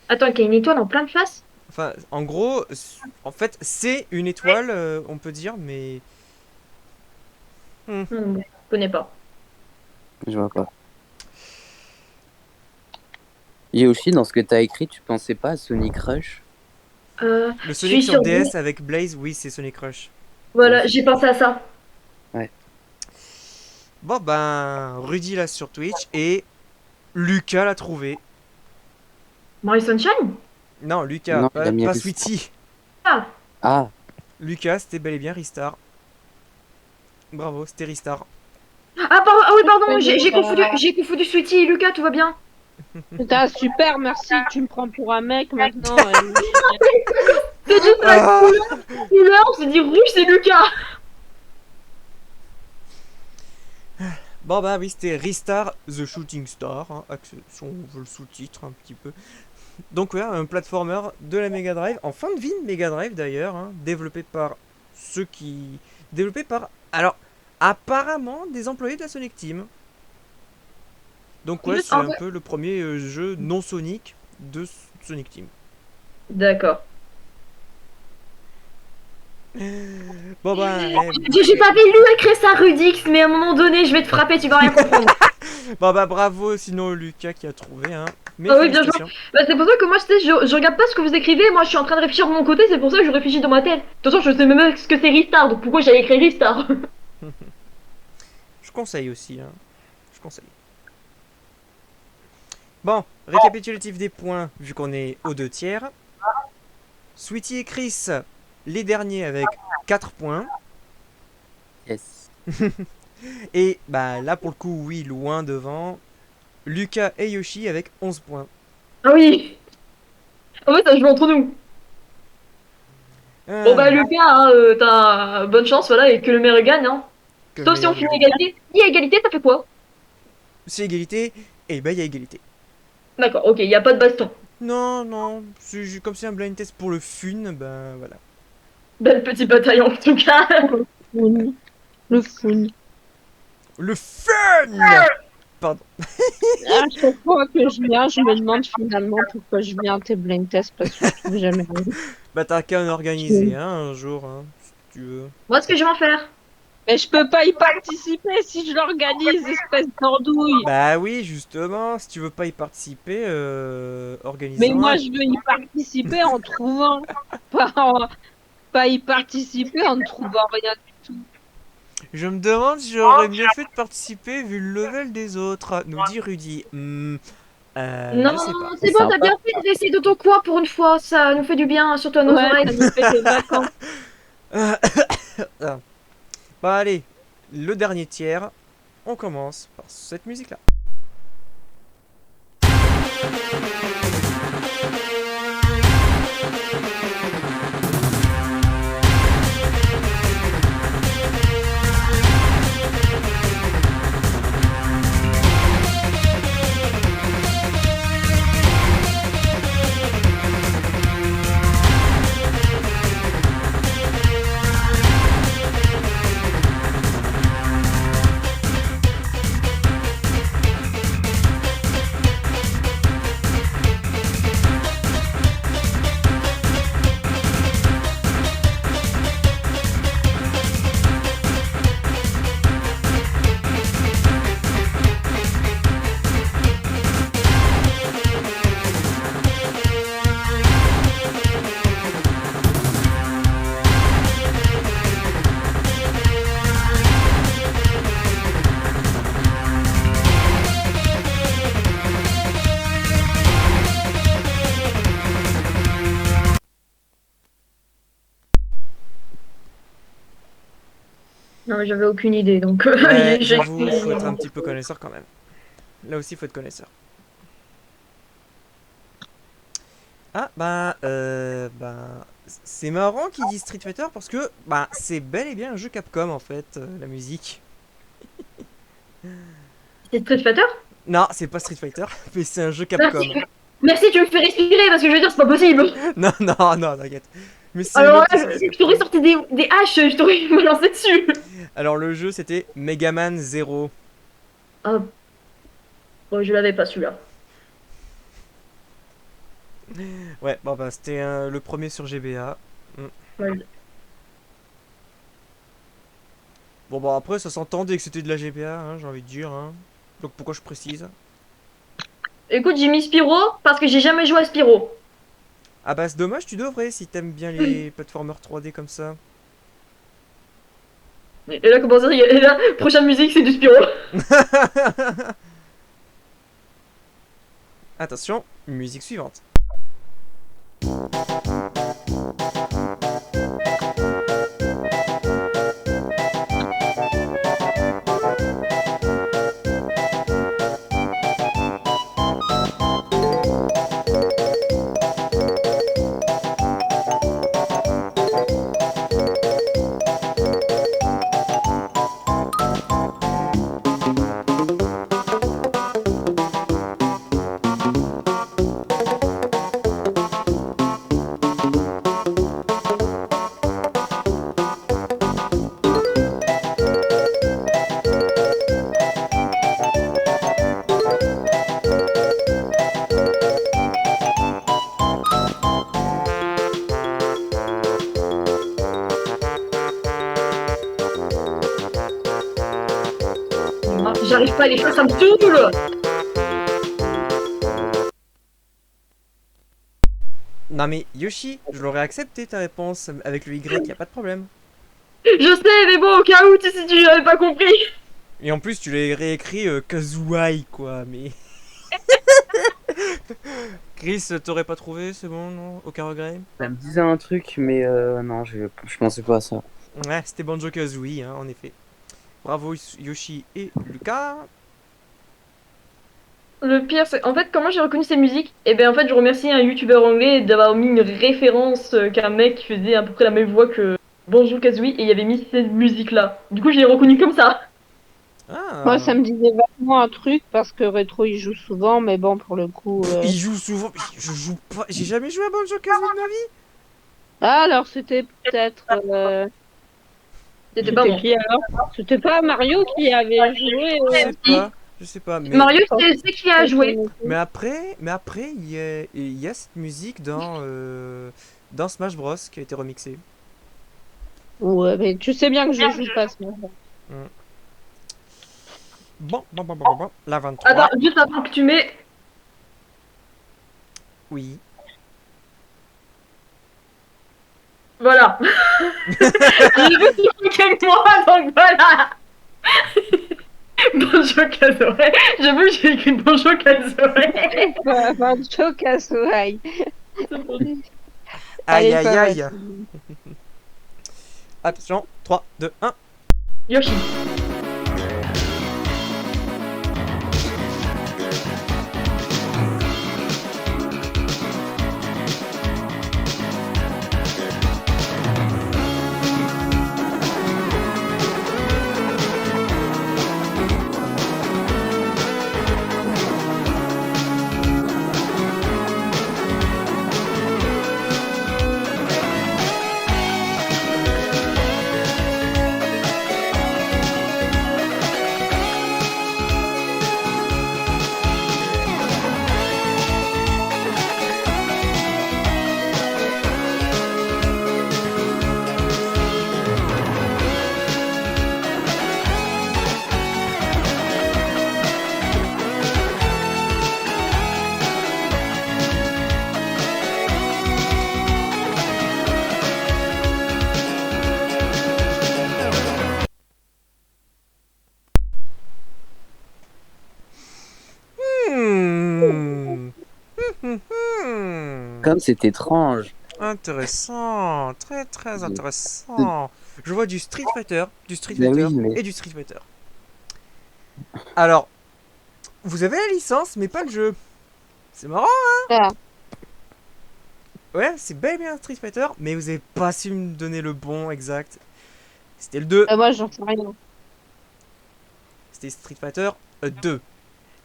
Attends, qu'il y a une étoile en pleine face? Enfin, en gros, en fait, c'est une étoile, on peut dire, mais... Je connais pas. Je vois pas. Yoshi, dans ce que t'as écrit, tu pensais pas à Sonic Rush? Le Je Sonic suis sur sur DS avec Blaze, oui, c'est Sonic Rush. Voilà, j'ai pensé à ça. Bon, ben, Rudy l'a sur Twitch et Lucas l'a trouvé. Mario Sunshine? Non, Lucas, Non, il a mis pas Ristar. Sweetie. Ah, Ah, Lucas, c'était bel et bien Ristar. Bravo, c'était Ristar. ah oui, pardon, Ouais, j'ai confondu Sweetie et Lucas, tout va bien. Putain, super, merci. Tu me prends pour un mec maintenant. C'est juste la couleur, on s'est dit rouge, c'est Lucas. Bon bah oui, c'était Ristar The Shooting Star, hein, si on veut le sous-titre un petit peu. Donc ouais, un platformer de la Mega Drive, en fin de vie de Mega Drive d'ailleurs, hein, développé par ceux qui... Développé par... Alors, apparemment, des employés de la Sonic Team. Donc ouais, Juste c'est en un vrai- peu le premier jeu non Sonic de Sonic Team. D'accord. Bon bah... J'ai pas lu écrire ça, Rudix, mais à un moment donné, je vais te frapper, tu vas rien comprendre. Bon bah bravo sinon Lucas qui a trouvé, hein. Mes Ah oui, bien joué. félicitations. Bah, c'est pour ça que moi, tu sais, je regarde pas ce que vous écrivez, moi je suis en train de réfléchir de mon côté, c'est pour ça que je réfléchis dans ma tête. De toute façon, je sais même pas ce que c'est Ristar, donc pourquoi j'allais écrire Ristar? Je conseille aussi, hein. Je conseille. Bon, récapitulatif des points, vu qu'on est aux 2 tiers. Sweetie et Chris, les derniers avec 4 points. yes. Et bah là pour le coup, oui, loin devant. Lucas et Yoshi avec 11 points. Ah oui. En fait, ça se joue entre nous. Bon bah Lucas, hein, t'as bonne chance, voilà, et que le meilleur gagne, hein. Que le Sauf si on meilleur finit gagne. égalité. Si y a égalité, ça fait quoi? C'est égalité, et bah il y a égalité. D'accord, ok, y a pas de baston. Non, non, comme c'est un blind test pour le fun, ben voilà. Belle petite bataille en tout cas. Fun. Le fun. Le fun! Pardon. À chaque fois que je viens, je me demande finalement pourquoi je viens à tes blind tests parce que je trouve jamais rien. Bah t'as qu'à en organiser un jour, hein, si tu veux. Moi, ce que je vais en faire. Mais je peux pas y participer si je l'organise, espèce d'andouille. Bah oui, justement, si tu veux pas y participer, Mais organise-en moi, un. je veux y participer en trouvant, pas y participer en ne trouvant rien du tout. Je me demande si j'aurais mieux fait de participer vu le level des autres, nous dit Rudy. Non, Je sais pas. c'est bon, t'as Sympa. bien fait de rester dans ton coin pour une fois. Ça nous fait du bien, surtout à nos Ouais, oreilles. ça nous fait des vacances. Bah allez, le dernier tiers, on commence par cette musique-là. Non, mais j'avais aucune idée, donc Ouais, j'ai- j'avoue, faut être un petit peu connaisseur quand même. Là aussi, faut être connaisseur. Ah, c'est marrant qu'il dise Street Fighter parce que, c'est bel et bien un jeu Capcom en fait, la musique. C'est Street Fighter. Non, c'est pas Street Fighter, mais c'est un jeu Capcom. Merci. Merci, tu me fais respirer parce que je veux dire, c'est pas possible. Non, non, non, t'inquiète. Mais c'est une Alors autre là, je t'aurais sorti des haches, je t'aurais balancé dessus. Alors le jeu c'était Mega Man 0. Ah, bon, je l'avais pas celui-là. Ouais, c'était le premier sur GBA. Ouais. Bon, après ça s'entendait que c'était de la GBA, hein, j'ai envie de dire. Hein. Donc pourquoi je précise? Écoute, j'ai mis Spyro parce que j'ai jamais joué à Spyro. Ah bah c'est dommage, tu devrais si t'aimes bien les platformers 3D comme ça. Et là, comment ça, et là, prochaine musique, c'est du Spyro. Attention, musique suivante. J'arrive pas à les faire, ça me saoule. Non mais Yoshi, je l'aurais accepté ta réponse avec le Y, y a pas de problème. Je sais, mais bon, au cas où, si tu n'avais pas compris. Et en plus tu l'as réécrit Kazuai quoi, mais... Chris, t'aurais pas trouvé, c'est bon, non? Aucun regret? Ça me disait un truc, mais non, je pensais pas à ça. Ouais, c'était Banjo-Kazooie, hein, en effet. Bravo Yoshi et Lucas. Le pire, c'est en fait comment j'ai reconnu ces musiques. Et ben en fait, je remercie un youtubeur anglais d'avoir mis une référence qu'un mec qui faisait à peu près la même voix que Bonjour Kazooie et il avait mis cette musique-là. Du coup, je l'ai reconnu comme ça. Moi, Ah. ça me disait vraiment un truc parce que Rétro il joue souvent, mais bon, pour le coup. Il joue souvent. Je joue pas. J'ai jamais joué à Banjo-Kazooie de ma vie. Ah, alors c'était peut-être. C'était pas C'était moi. qui alors? C'était pas Mario qui avait joué. Je sais pas. Je sais pas. Mais, Mario, c'est qui a joué. mais après, il y a cette musique dans Smash Bros qui a été remixée. Ouais, mais tu sais bien que je joue pas ce moment. Bon. La 23. Attends, juste avant que tu mets. Oui. Voilà. J'ai vu qu'il cliquait que moi, donc voilà. Bonjour Kazooie. J'ai vu que j'ai écrit Bonjour Kazooie. Banjo Kazooie. Aïe Allez, aïe pas aïe. mal. Attention. 3, 2, 1. Yoshi. Hmm. Comme c'est étrange. Intéressant, très très intéressant. Je vois du Street Fighter, Ben oui, mais- et du Street Fighter. Alors, vous avez la licence, mais pas le jeu. C'est marrant. Ah, Ouais, c'est bel et bien Street Fighter, mais vous avez pas su me donner le bon exact. C'était le 2, moi, j'en sais rien. c'était Street Fighter 2.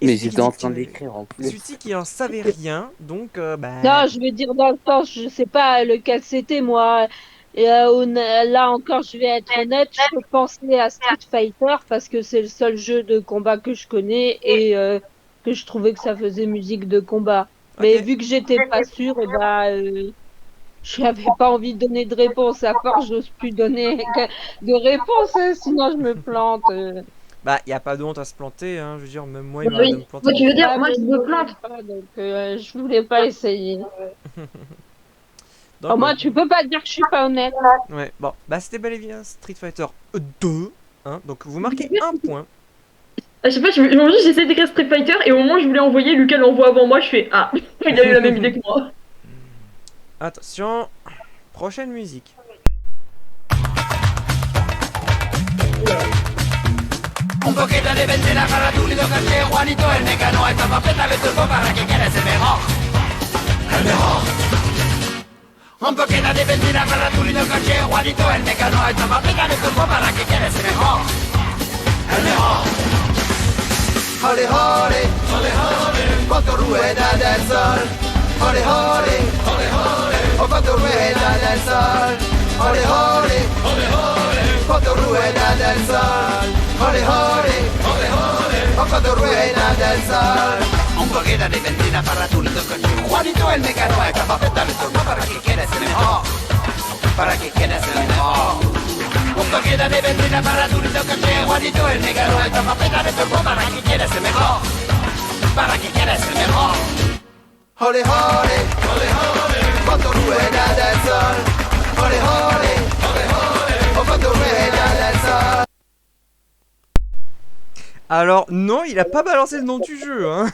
Et Mais celui qui j'étais en dit train qu'il- d'écrire en plus. Celui-ci qui en savait rien, donc bah. Non, je veux dire dans le sens, je sais pas lequel c'était, moi. Et, là encore, je vais être honnête, je pensais à Street Fighter parce que c'est le seul jeu de combat que je connais et que je trouvais que ça faisait musique de combat. Mais Ok. vu que j'étais pas sûre, et je n'avais pas envie de donner de réponse. À force, j'ose plus donner de réponse, hein, sinon je me plante. Bah, y a pas de honte à se planter, hein. Je veux dire, même moi, il Bah m'arrive oui. de me planter. Moi, tu veux des fois. dire, moi, mais je je me me plante. pas, donc je voulais pas essayer. Donc, Moi, ouais. tu peux pas dire que je suis pas honnête. Ouais, bon, bah c'était bel et bien Street Fighter 2, hein, donc vous marquez un point. À chaque fois, j'essaie d'écrire Street Fighter et au moment où je voulais envoyer, Lucas l'envoie avant moi, je fais ah, il a eu la même idée que moi. Attention, prochaine musique. Un poquito de benzina para tu lindo caché, Juanito el mecano, esta papeta de turbo para que quieras el mejor. El mejor. Un poquito de benzina para tu lindo caché, Juanito el mecano, esta papeta de turbo para que quieras el mejor. El mejor. Ole, ole, ole, ole, con tu rueda del sol. Ole, ole, ole, ole, o con tu rueda del sol. Ole, ole, ole, ole, con tu rueda del sol. Ole, ole, ole, ole, o con tu rueda del sol. Un poquito de benzina para tu lindo coche, Juanito el mecano, esta papeta de turbo para que quieras el mejor. Para que quieras el mejor. Un poquito de benzina para tu lindo coche, Juanito el mecano, esta papeta de turbo para que quieras el mejor. Para que quieras el mejor. Ole, ole, ole, ole, con tu rueda del sol. Ole, ole, ole, ole, o con tu rueda del sol. Alors, non, il a pas balancé le nom du jeu, hein.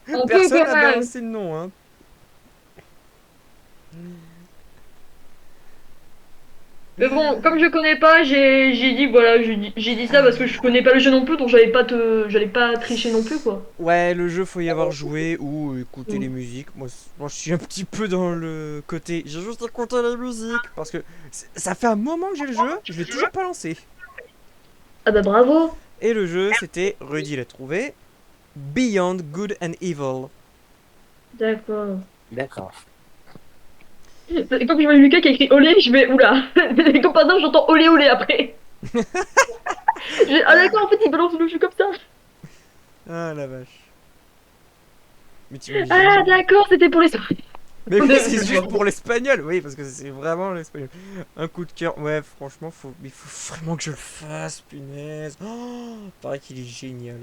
Un peu Personne quand n'a même. balancé le nom, hein. Mais bon, comme je connais pas, j'ai dit voilà, j'ai dit ça parce que je connais pas le jeu non plus, donc j'allais pas tricher non plus quoi. Ouais, le jeu, faut y avoir joué ou écouter Mm. les musiques. Moi, je suis un petit peu dans le côté. J'ai juste écouté les musiques parce que ça fait un moment que j'ai le jeu, je l'ai toujours pas lancé. Ah bah bravo. Et le jeu, c'était, Rudy l'a trouvé, Beyond Good and Evil. D'accord. D'accord. Quand je vois Lucas qui a écrit olé, je vais oula. Comme par exemple, j'entends olé olé après. Ah d'accord, en fait, il balance le jeu comme ça. Ah la vache. Mais t'imagines. Ah d'accord, c'était pour les soirées. Mais oui, c'est juste pour l'espagnol, oui, parce que c'est vraiment l'espagnol. Un coup de cœur, ouais, franchement, il faut vraiment que je le fasse, punaise. Oh, paraît qu'il est génial.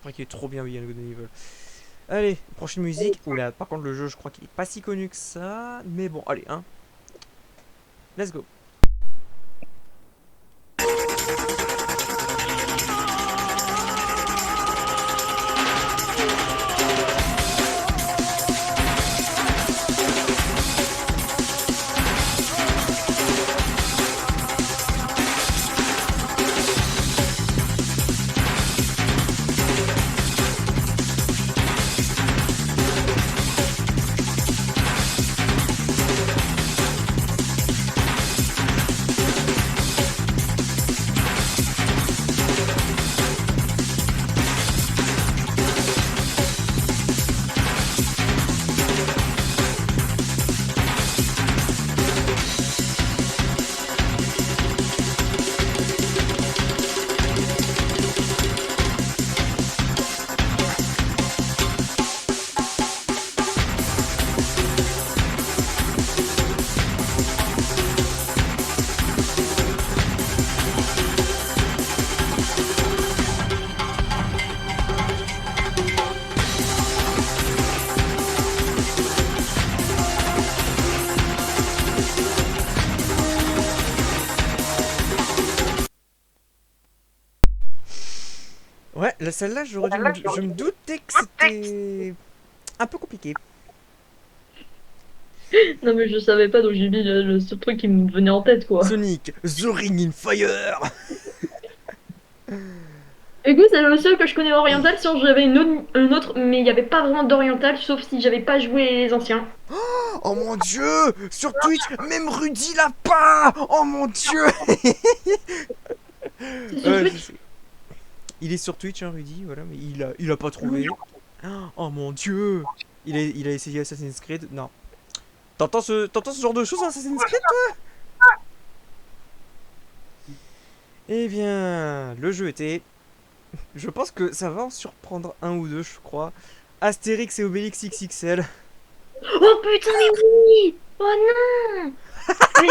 Paraît qu'il est trop bien, Beyond Good and Evil. Allez, prochaine musique. Oula, par contre, le jeu, je crois qu'il est pas si connu que ça. Mais bon, allez, hein. Let's go. Ouais, celle-là, je me doutais que c'était un peu compliqué. Non mais je savais pas, donc j'ai mis le seul truc qui me venait en tête quoi. Sonic, The Ring in Fire. Écoute, c'est le seul que je connais oriental, sinon j'avais une autre, mais il n'y avait pas vraiment d'oriental, sauf si j'avais pas joué les anciens. Oh mon dieu, sur Twitch, même Rudy l'a pas. Oh mon dieu. C'est sur Ouais, Twitch. je sais. Il est sur Twitch, hein, Rudy, voilà, mais il a pas trouvé. Oh mon dieu. Il a essayé Assassin's Creed. Non. T'entends ce genre de choses dans Assassin's Creed, toi? Eh bien, le jeu était... Je pense que ça va en surprendre un ou deux, je crois. Astérix et Obélix XXL. Oh putain, mais oui! Oh non! Mais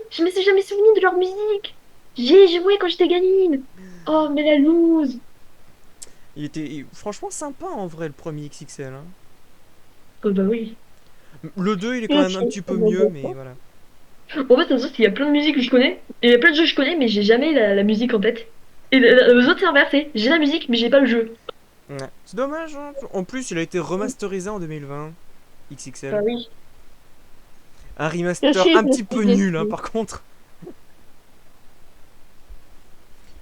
je me suis jamais souvenu de leur musique! J'y ai joué quand j'étais gamine! Oh, mais la loose! Il était franchement sympa en vrai, le premier XXL. Hein. Oh bah oui. Le 2, il est quand même un petit peu mieux, mais voilà. En fait, il y a plein de musiques que je connais, et il y a plein de jeux que je connais, mais j'ai jamais la musique en tête. Et les autres, c'est inversé. J'ai la musique, mais j'ai pas le jeu. Ouais. C'est dommage, hein. En plus, il a été remasterisé en 2020. XXL. Ah oui. Un remaster Je sais, un je petit sais, peu je nul, hein, sais. par contre.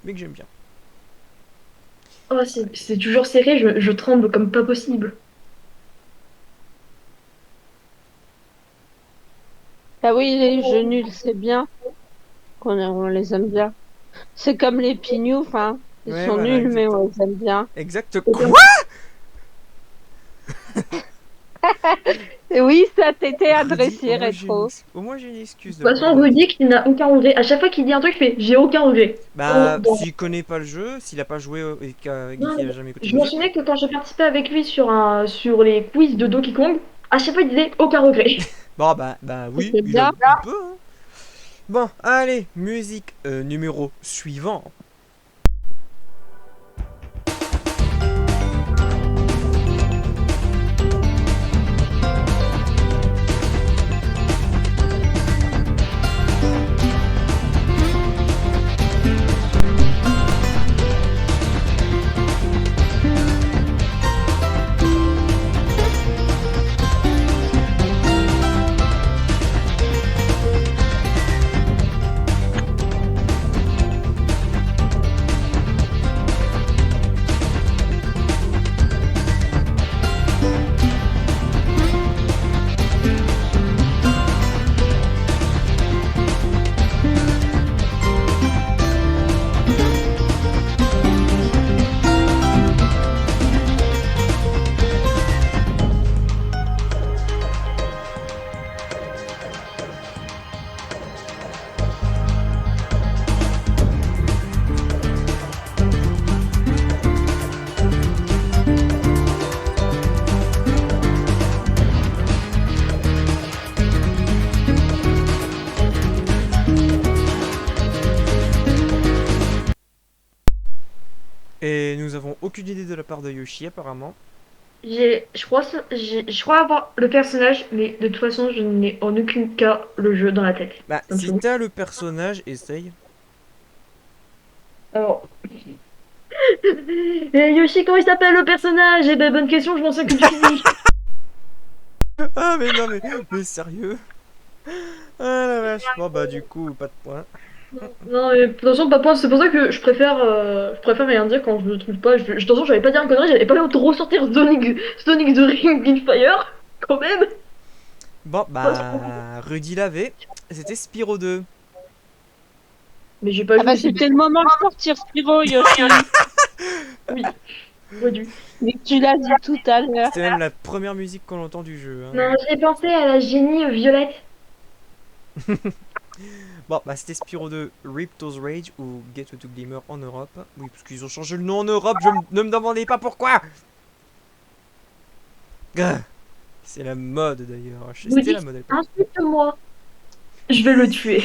Mais que j'aime bien. Oh, c'est toujours serré, je tremble comme pas possible. Ah oui, les jeux nuls, c'est bien. On les aime bien. C'est comme les pignoufs, hein. Ils Ouais, sont voilà, nuls, mais exactement. on les aime bien. Exact. Quoi? Et oui, ça t'était Rudy, adressé, au moins, j'ai rétro. au moins, j'ai une excuse. De toute façon, Rudy, qui n'a aucun regret. À chaque fois qu'il dit un truc, il fait j'ai aucun regret. Bah, Bon. s'il connaît pas le jeu, s'il a pas joué et qu'il Non, a jamais écouté Je le m'en jeu. souviens que quand je participais avec lui sur les quiz de Donkey Kong, à chaque fois il disait aucun regret. Bon, bah oui, C'est il bien. peut. Hein. Bon, allez, musique numéro suivant. aucune idée de la part de Yoshi apparemment. Je crois avoir le personnage, mais de toute façon, je n'ai en aucun cas le jeu dans la tête. Bah, Donc, si t'as le personnage, essaye. Alors. Yoshi, comment il s'appelle le personnage? Eh ben, bonne question, je m'en souviens que du physique. Ah, mais non, mais sérieux? Ah la vache. Bon, bah, du coup, pas de points. Non, mais de toute façon, pas point. C'est pour ça que je préfère rien dire quand je ne trouve pas. De toute façon, j'allais pas dire une connerie, j'allais pas ressortir Sonic the Ring in Fire, quand même. Bon, bah, Rudy l'avait. C'était Spyro 2. Mais j'ai pas Ah bah joué. c'était le moment de sortir Spyro, Yoshi. J'aurais dû. Mais tu l'as dit tout à l'heure. C'était même la première musique qu'on entend du jeu. Hein. Non, j'ai pensé à la génie violette. Bon, bah, c'était Spyro 2 Ripto's Rage ou Get to Glimmer en Europe. Oui, parce qu'ils ont changé le nom en Europe, ne me demandez pas pourquoi. Ah, c'est la mode d'ailleurs. Vous C'était dites la mode. à l'époque. Insulte-moi. Je vais le tuer.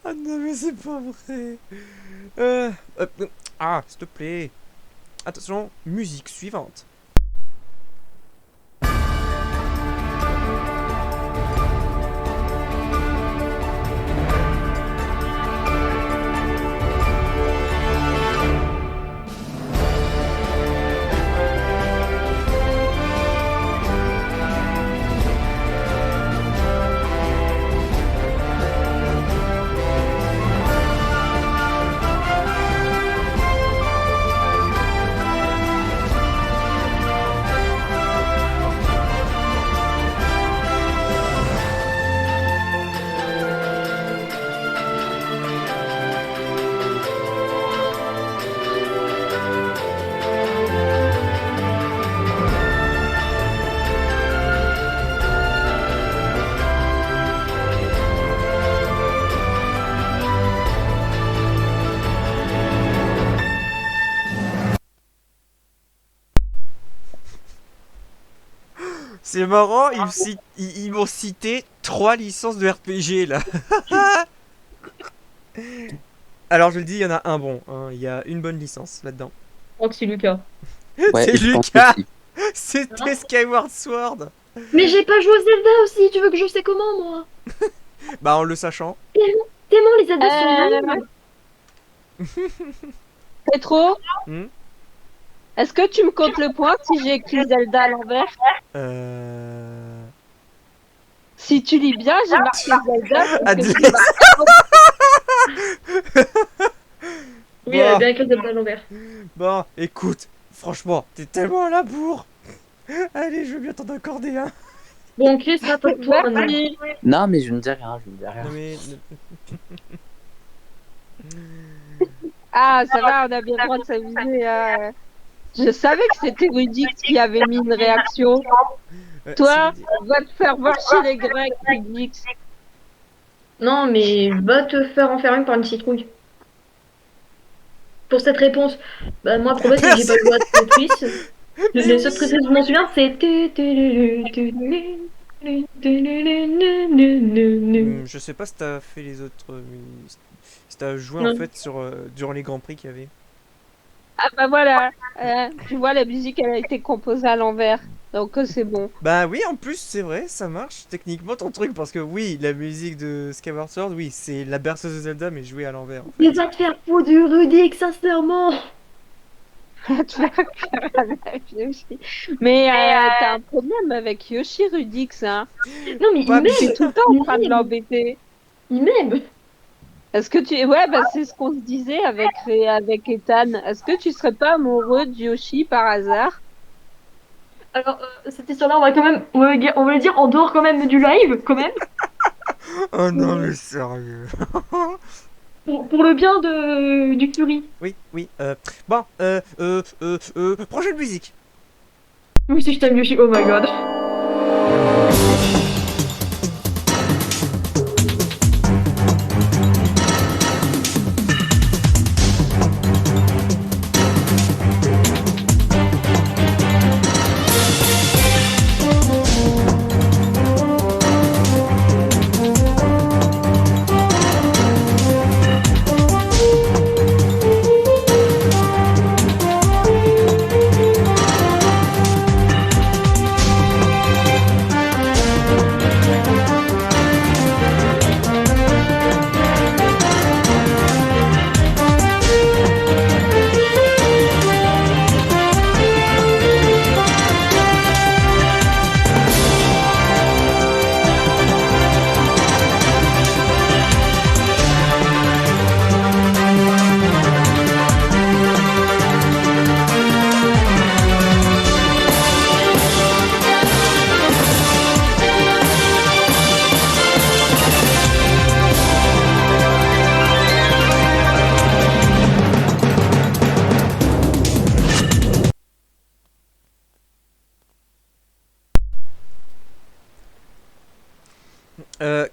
Ah non, mais c'est pas vrai. Ah, s'il te plaît. Attention, musique suivante. C'est marrant, ils m'ont cité 3 licences de RPG là. Alors je le dis, il y en a un bon, hein. Il y a une bonne licence là-dedans. Je crois que c'est Lucas. Ouais, C'est je pense Lucas. aussi. C'était Skyward Sword. Mais j'ai pas joué au Zelda aussi, tu veux que je sais comment, moi? Bah en le sachant. Tellement les Zelda sont dingues. Petro, Hmm. est-ce que tu me comptes le point si j'ai écrit Zelda à l'envers? Si tu lis bien, j'ai marqué Zelda. Ah, parce que dis- Oui, elle a Bon. bien écrit Zelda à l'envers. Bon, écoute, franchement, t'es tellement à la bourre. Allez, je veux bien t'en accorder un. Bon, Chris, rattrape-toi maintenant. Merci. Non, mais je ne dis rien, je ne dis rien. Non mais... Ah, ça va, on a bien le droit de s'amuser. Hein. Je savais que c'était Rudix qui avait mis une réaction. Toi, va te faire voir chez les Grecs, Rudix. Non, mais va te faire en faire une par une citrouille. Pour cette réponse, bah moi, le problème, c'est que j'ai pas joué à Tetris. Les seules Tetris que je m'en souviens, c'est... Je sais pas si t'as fait les autres... si t'as joué Non. en fait sur, durant les Grands Prix qu'il y avait. Ah bah voilà, tu vois, la musique, elle a été composée à l'envers. Donc c'est bon. Bah oui, en plus, c'est vrai, ça marche techniquement ton truc. Parce que oui, la musique de Skyward Sword, oui, c'est la berceuse de Zelda, mais jouée à l'envers. En fait. Il va te faire faux du Rudix, sincèrement. Tu vas faire avec Yoshi. Mais t'as un problème avec Yoshi Rudix, hein. Non, mais il Pas Tu es m'aime. tout le temps en train de l'embêter. Il m'aime. Est-ce que tu... Ouais, bah c'est ce qu'on se disait avec Ethan. Est-ce que tu serais pas amoureux de Yoshi par hasard? Alors, cette histoire-là, on va le dire en dehors quand même du live, quand même. Oh non, mais sérieux. Pour le bien du Fury. Oui, oui. Bon, prochaine musique. Oui, si je t'aime Yoshi, oh my god.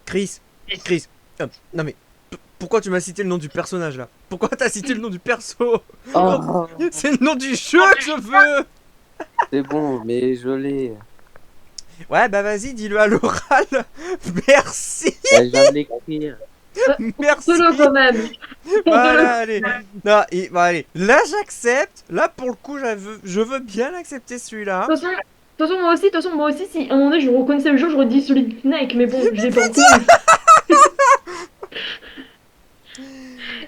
Chris. Non mais, pourquoi tu m'as cité le nom du personnage là? Pourquoi t'as cité le nom du perso? Oh, C'est le nom du jeu que je veux. c'est bon, mais je l'ai. Ouais, bah vas-y, dis-le à l'oral. Merci. Bah, je viens de l'écrire. Merci. Solo quand même. Voilà, allez. Non, bon, allez. Là, j'accepte. Là, pour le coup, je veux bien accepter celui-là. De toute façon, moi aussi, si à un moment donné je reconnaissais le jeu, j'aurais dit Solid Snake, mais bon, je l'ai pas reconnu.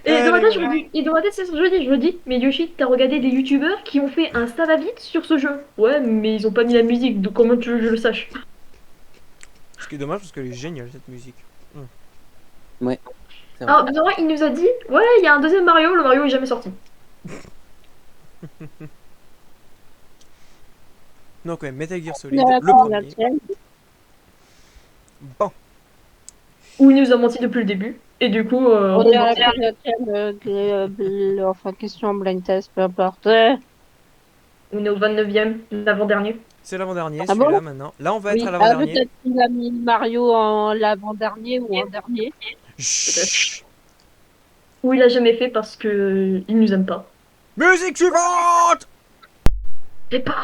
Et dans ma tête, c'est ce que je me dis, mais Yoshi, t'as regardé des youtubeurs qui ont fait un ça va vite sur ce jeu. Ouais, mais ils ont pas mis la musique, donc comment tu veux que je le sache? Ce qui est dommage parce qu'elle est géniale cette musique. C'est vrai. Alors, non, il nous a dit, ouais, il y a un deuxième Mario, le Mario est jamais sorti. Non, quand même, Metal Gear Solid, On est le d'accord, la premier. tienne. Bon, Ou il nous a menti depuis le début, et du coup, On on est va- d'accord, la tienne. Enfin, question blind test, peu importe. on est au 29e, l'avant-dernier. c'est l'avant-dernier, Ah celui-là bon maintenant. Là, on va Oui. être à Ah, l'avant-dernier. peut-être qu'il a mis Mario en l'avant-dernier ou en dernier. Chut. Ou il a jamais fait parce que il nous aime pas. Musique suivante. C'est pas.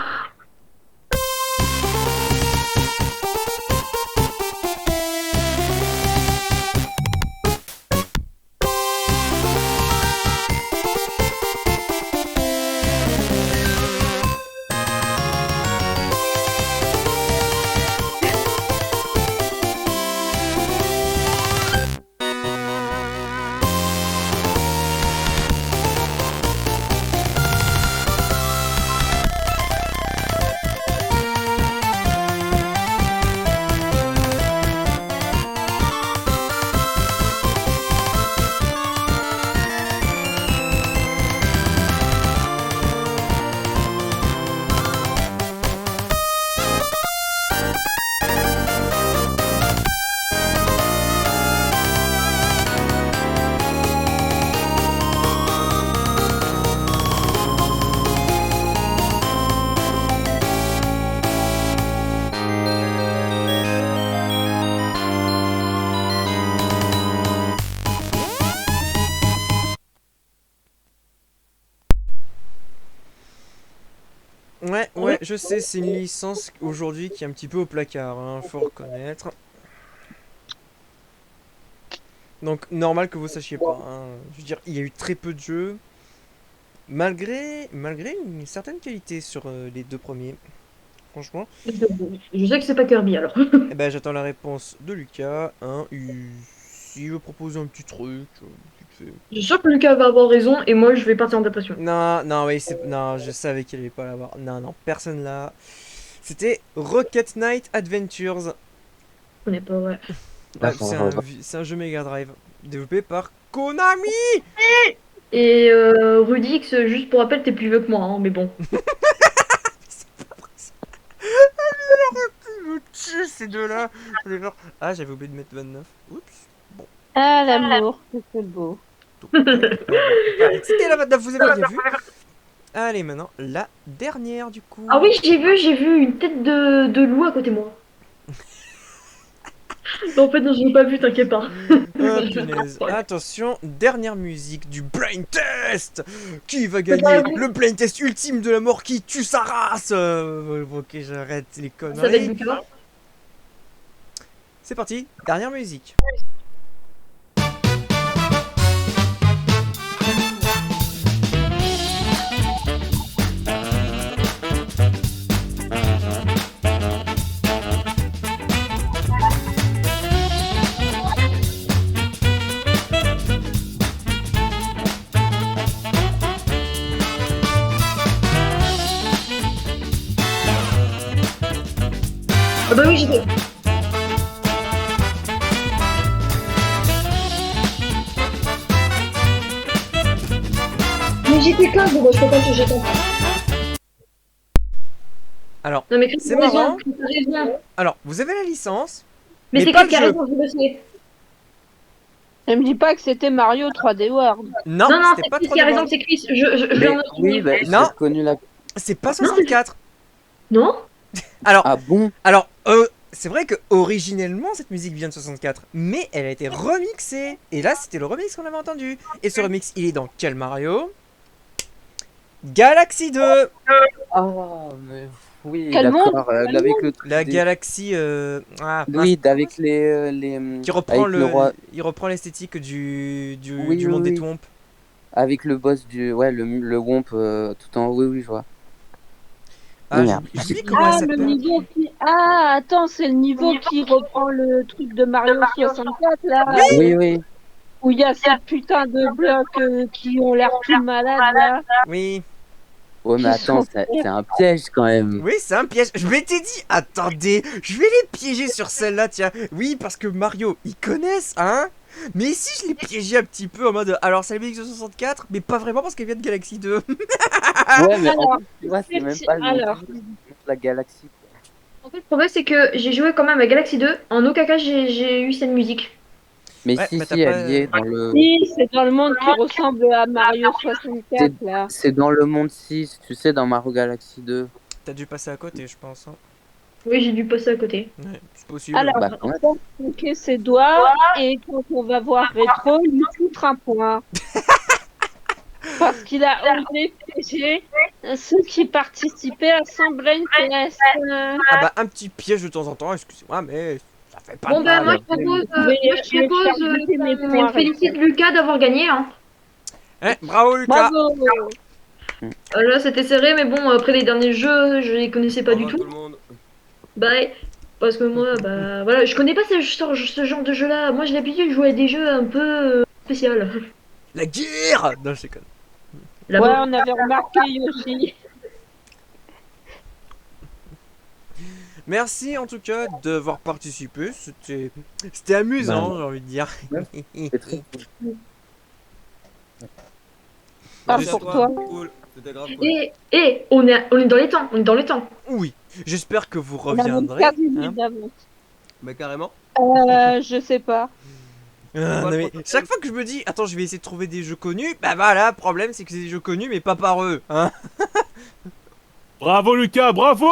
Ouais, je sais, c'est une licence aujourd'hui qui est un petit peu au placard, hein, faut reconnaître. Donc, normal que vous sachiez pas, hein. Je veux dire, il y a eu très peu de jeux, malgré une certaine qualité sur les deux premiers. Franchement, Je sais que c'est pas Kirby alors. eh ben, j'attends la réponse de Lucas, hein, s'il veut proposer un petit truc, vite fait. Je suis sûr que Lucas va avoir raison et moi je vais partir en dépression. Non, oui, non, je savais qu'il allait pas l'avoir. Non, personne là. C'était Rocket Knight Adventures. On n'est pas vrai. Ouais, D'accord. c'est un jeu Mega Drive développé par Konami. Et Rudix, juste pour rappel, t'es plus vieux que moi, hein, mais bon. Me tue ces deux-là. Ah, j'avais oublié de mettre 29. Oups. Ah, l'amour, c'est beau. C'était la 29, vous avez bien vu. Allez, maintenant, la dernière du coup. Ah oui, j'ai vu une tête de loup à côté de moi. En fait, non, je l'ai pas vu, t'inquiète pas. Ah, punaise. Attention, dernière musique du blind test. Qui va gagner le blind test ultime de la mort qui tue sa race? Ok, j'arrête les Ça va être conneries. Lucas. C'est parti, dernière musique. Ah bah oui, j'ai fait. Mais j'étais 15, bon, je peux pas que j'étais. Alors, Non mais Chris, c'est t'as raison, marrant. Chris, t'as raison. Alors, vous avez la licence, Mais mais c'est pas Chris qui a le jeu. raison, je le sais. Ne me dis pas que c'était Mario 3D World. Non, Non, c'était c'est pas Chris trop qui a demandé. raison, c'est Chris. Je Mais, viens de me oui, souvenir. bah, j'ai Non. reconnu la. C'est pas 64. Non? Alors, Ah bon? alors, c'est vrai que originellement cette musique vient de 64, mais elle a été remixée. Et là, c'était le remix qu'on avait entendu. Et ce remix, il est dans quel Mario? Galaxy 2. Oh, mais oui, Quel monde, d'accord. quel Avec le La des- galaxie. Oui, avec les qui reprend avec le roi, il reprend l'esthétique du oui, monde des oui, Thwomp. avec le boss le Womp tout en haut. Oui, oui, je vois. Ah, Merde. j'oublie comment elle Ah, le s'appelle. niveau qui. Ah, attends, c'est le niveau qui reprend le truc de Mario 64, là. Oui, oui. Où il y a ces putains de blocs qui ont l'air tout malades, là. Oui, Ouais, mais Qui attends, sont- c'est un piège quand même. oui, c'est un piège. Je m'étais dit, attendez, je vais les piéger sur celle-là, tiens. Oui, parce que Mario, ils connaissent, hein. Mais si je les piégeais un petit peu en mode, alors c'est la musique de 64, mais pas vraiment parce qu'elle vient de Galaxy 2. Ouais, mais en Alors, plus, tu vois, c'est même c'est- pas le alors. nom de la galaxie, quoi. En fait, le problème, c'est que j'ai joué quand même à Galaxy 2. En aucun cas, j'ai eu cette musique. Mais Ouais, si, mais t'as si, pas- elle y est dans le. Oui, c'est dans le monde qui ressemble à Mario 64, là. C'est dans le monde 6, tu sais, dans Mario Galaxy 2. T'as dû passer à côté, je pense. Hein. Oui, j'ai dû passer à côté. Ouais, c'est possible. Alors, Bah, ouais. on va cliquer ses doigts et quand on va voir Rétro, lui foutre un point. Parce qu'il a osé piéger ceux qui participaient à son brain test. Ah bah, un petit piège de temps en temps, excusez-moi, mais ça fait pas Bon, de ben, mal. moi, je propose, Mais je propose mes qu'on points, félicite Lucas d'avoir gagné. Hein. Hein, bravo Lucas. Bravo! Là, c'était serré, mais bon, après les derniers jeux, je les connaissais pas Bravo du à tout. tout le monde. Bah, parce que moi, bah, voilà, je connais pas ce genre de jeu-là. Moi, j'ai l'habitude de jouer à des jeux un peu spéciaux. La guerre. Non, je déconne. Ouais, Là-bas. on avait remarqué Yoshi. Merci en tout cas d'avoir participé, c'était amusant, Bah, j'ai envie de dire. C'est très cool. Pas Merci à pour toi. toi. Cool. C'était grave cool. Et on est dans les temps, on est dans les temps. Oui, j'espère que vous On a même reviendrez. 15 minutes hein. d'avance. Mais carrément. Je sais pas. Non, mais chaque fois que je me dis, attends, je vais essayer de trouver des jeux connus, bah voilà, le problème c'est que c'est des jeux connus mais pas par eux. Hein. Bravo Lucas, bravo!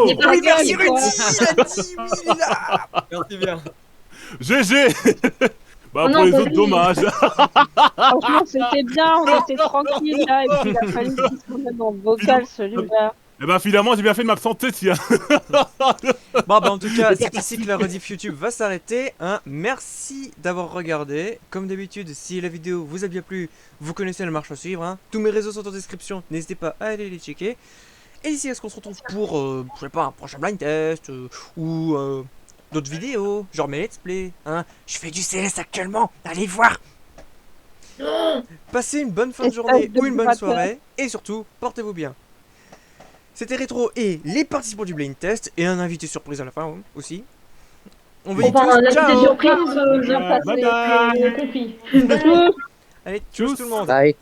C'est pas Oui, merci grave, quoi. Rudy, il a dit, oui, il est là. Merci bien. GG! Bah Oh pour non, les pas autres, lui. dommage. Franchement, c'était bien, on était tranquille là, et puis il a fallu qu'il soit même en vocal celui-là. Et bah finalement, j'ai bien fait de m'absenter, tiens. Bon bah en tout cas, c'est ici que la rediff YouTube va s'arrêter. Hein. Merci d'avoir regardé. Comme d'habitude, si la vidéo vous a bien plu, vous connaissez la marche à suivre. Hein. Tous mes réseaux sont en description, n'hésitez pas à aller les checker. Et ici, est-ce qu'on se retrouve pour, je sais pas, un prochain blind test ou d'autres vidéos, genre mes let's play. Hein. Je fais du CS actuellement, allez voir. Passez une bonne fin de journée ou une bonne soirée. Et surtout, portez-vous bien. C'était Rétro et les participants du blind test et un invité surprise à la fin aussi. On vous dit Enfin, tous la ciao. petite surprise, Bien passé. Bye bye. j'ai compris. Allez, tchuss tout le monde. Bye.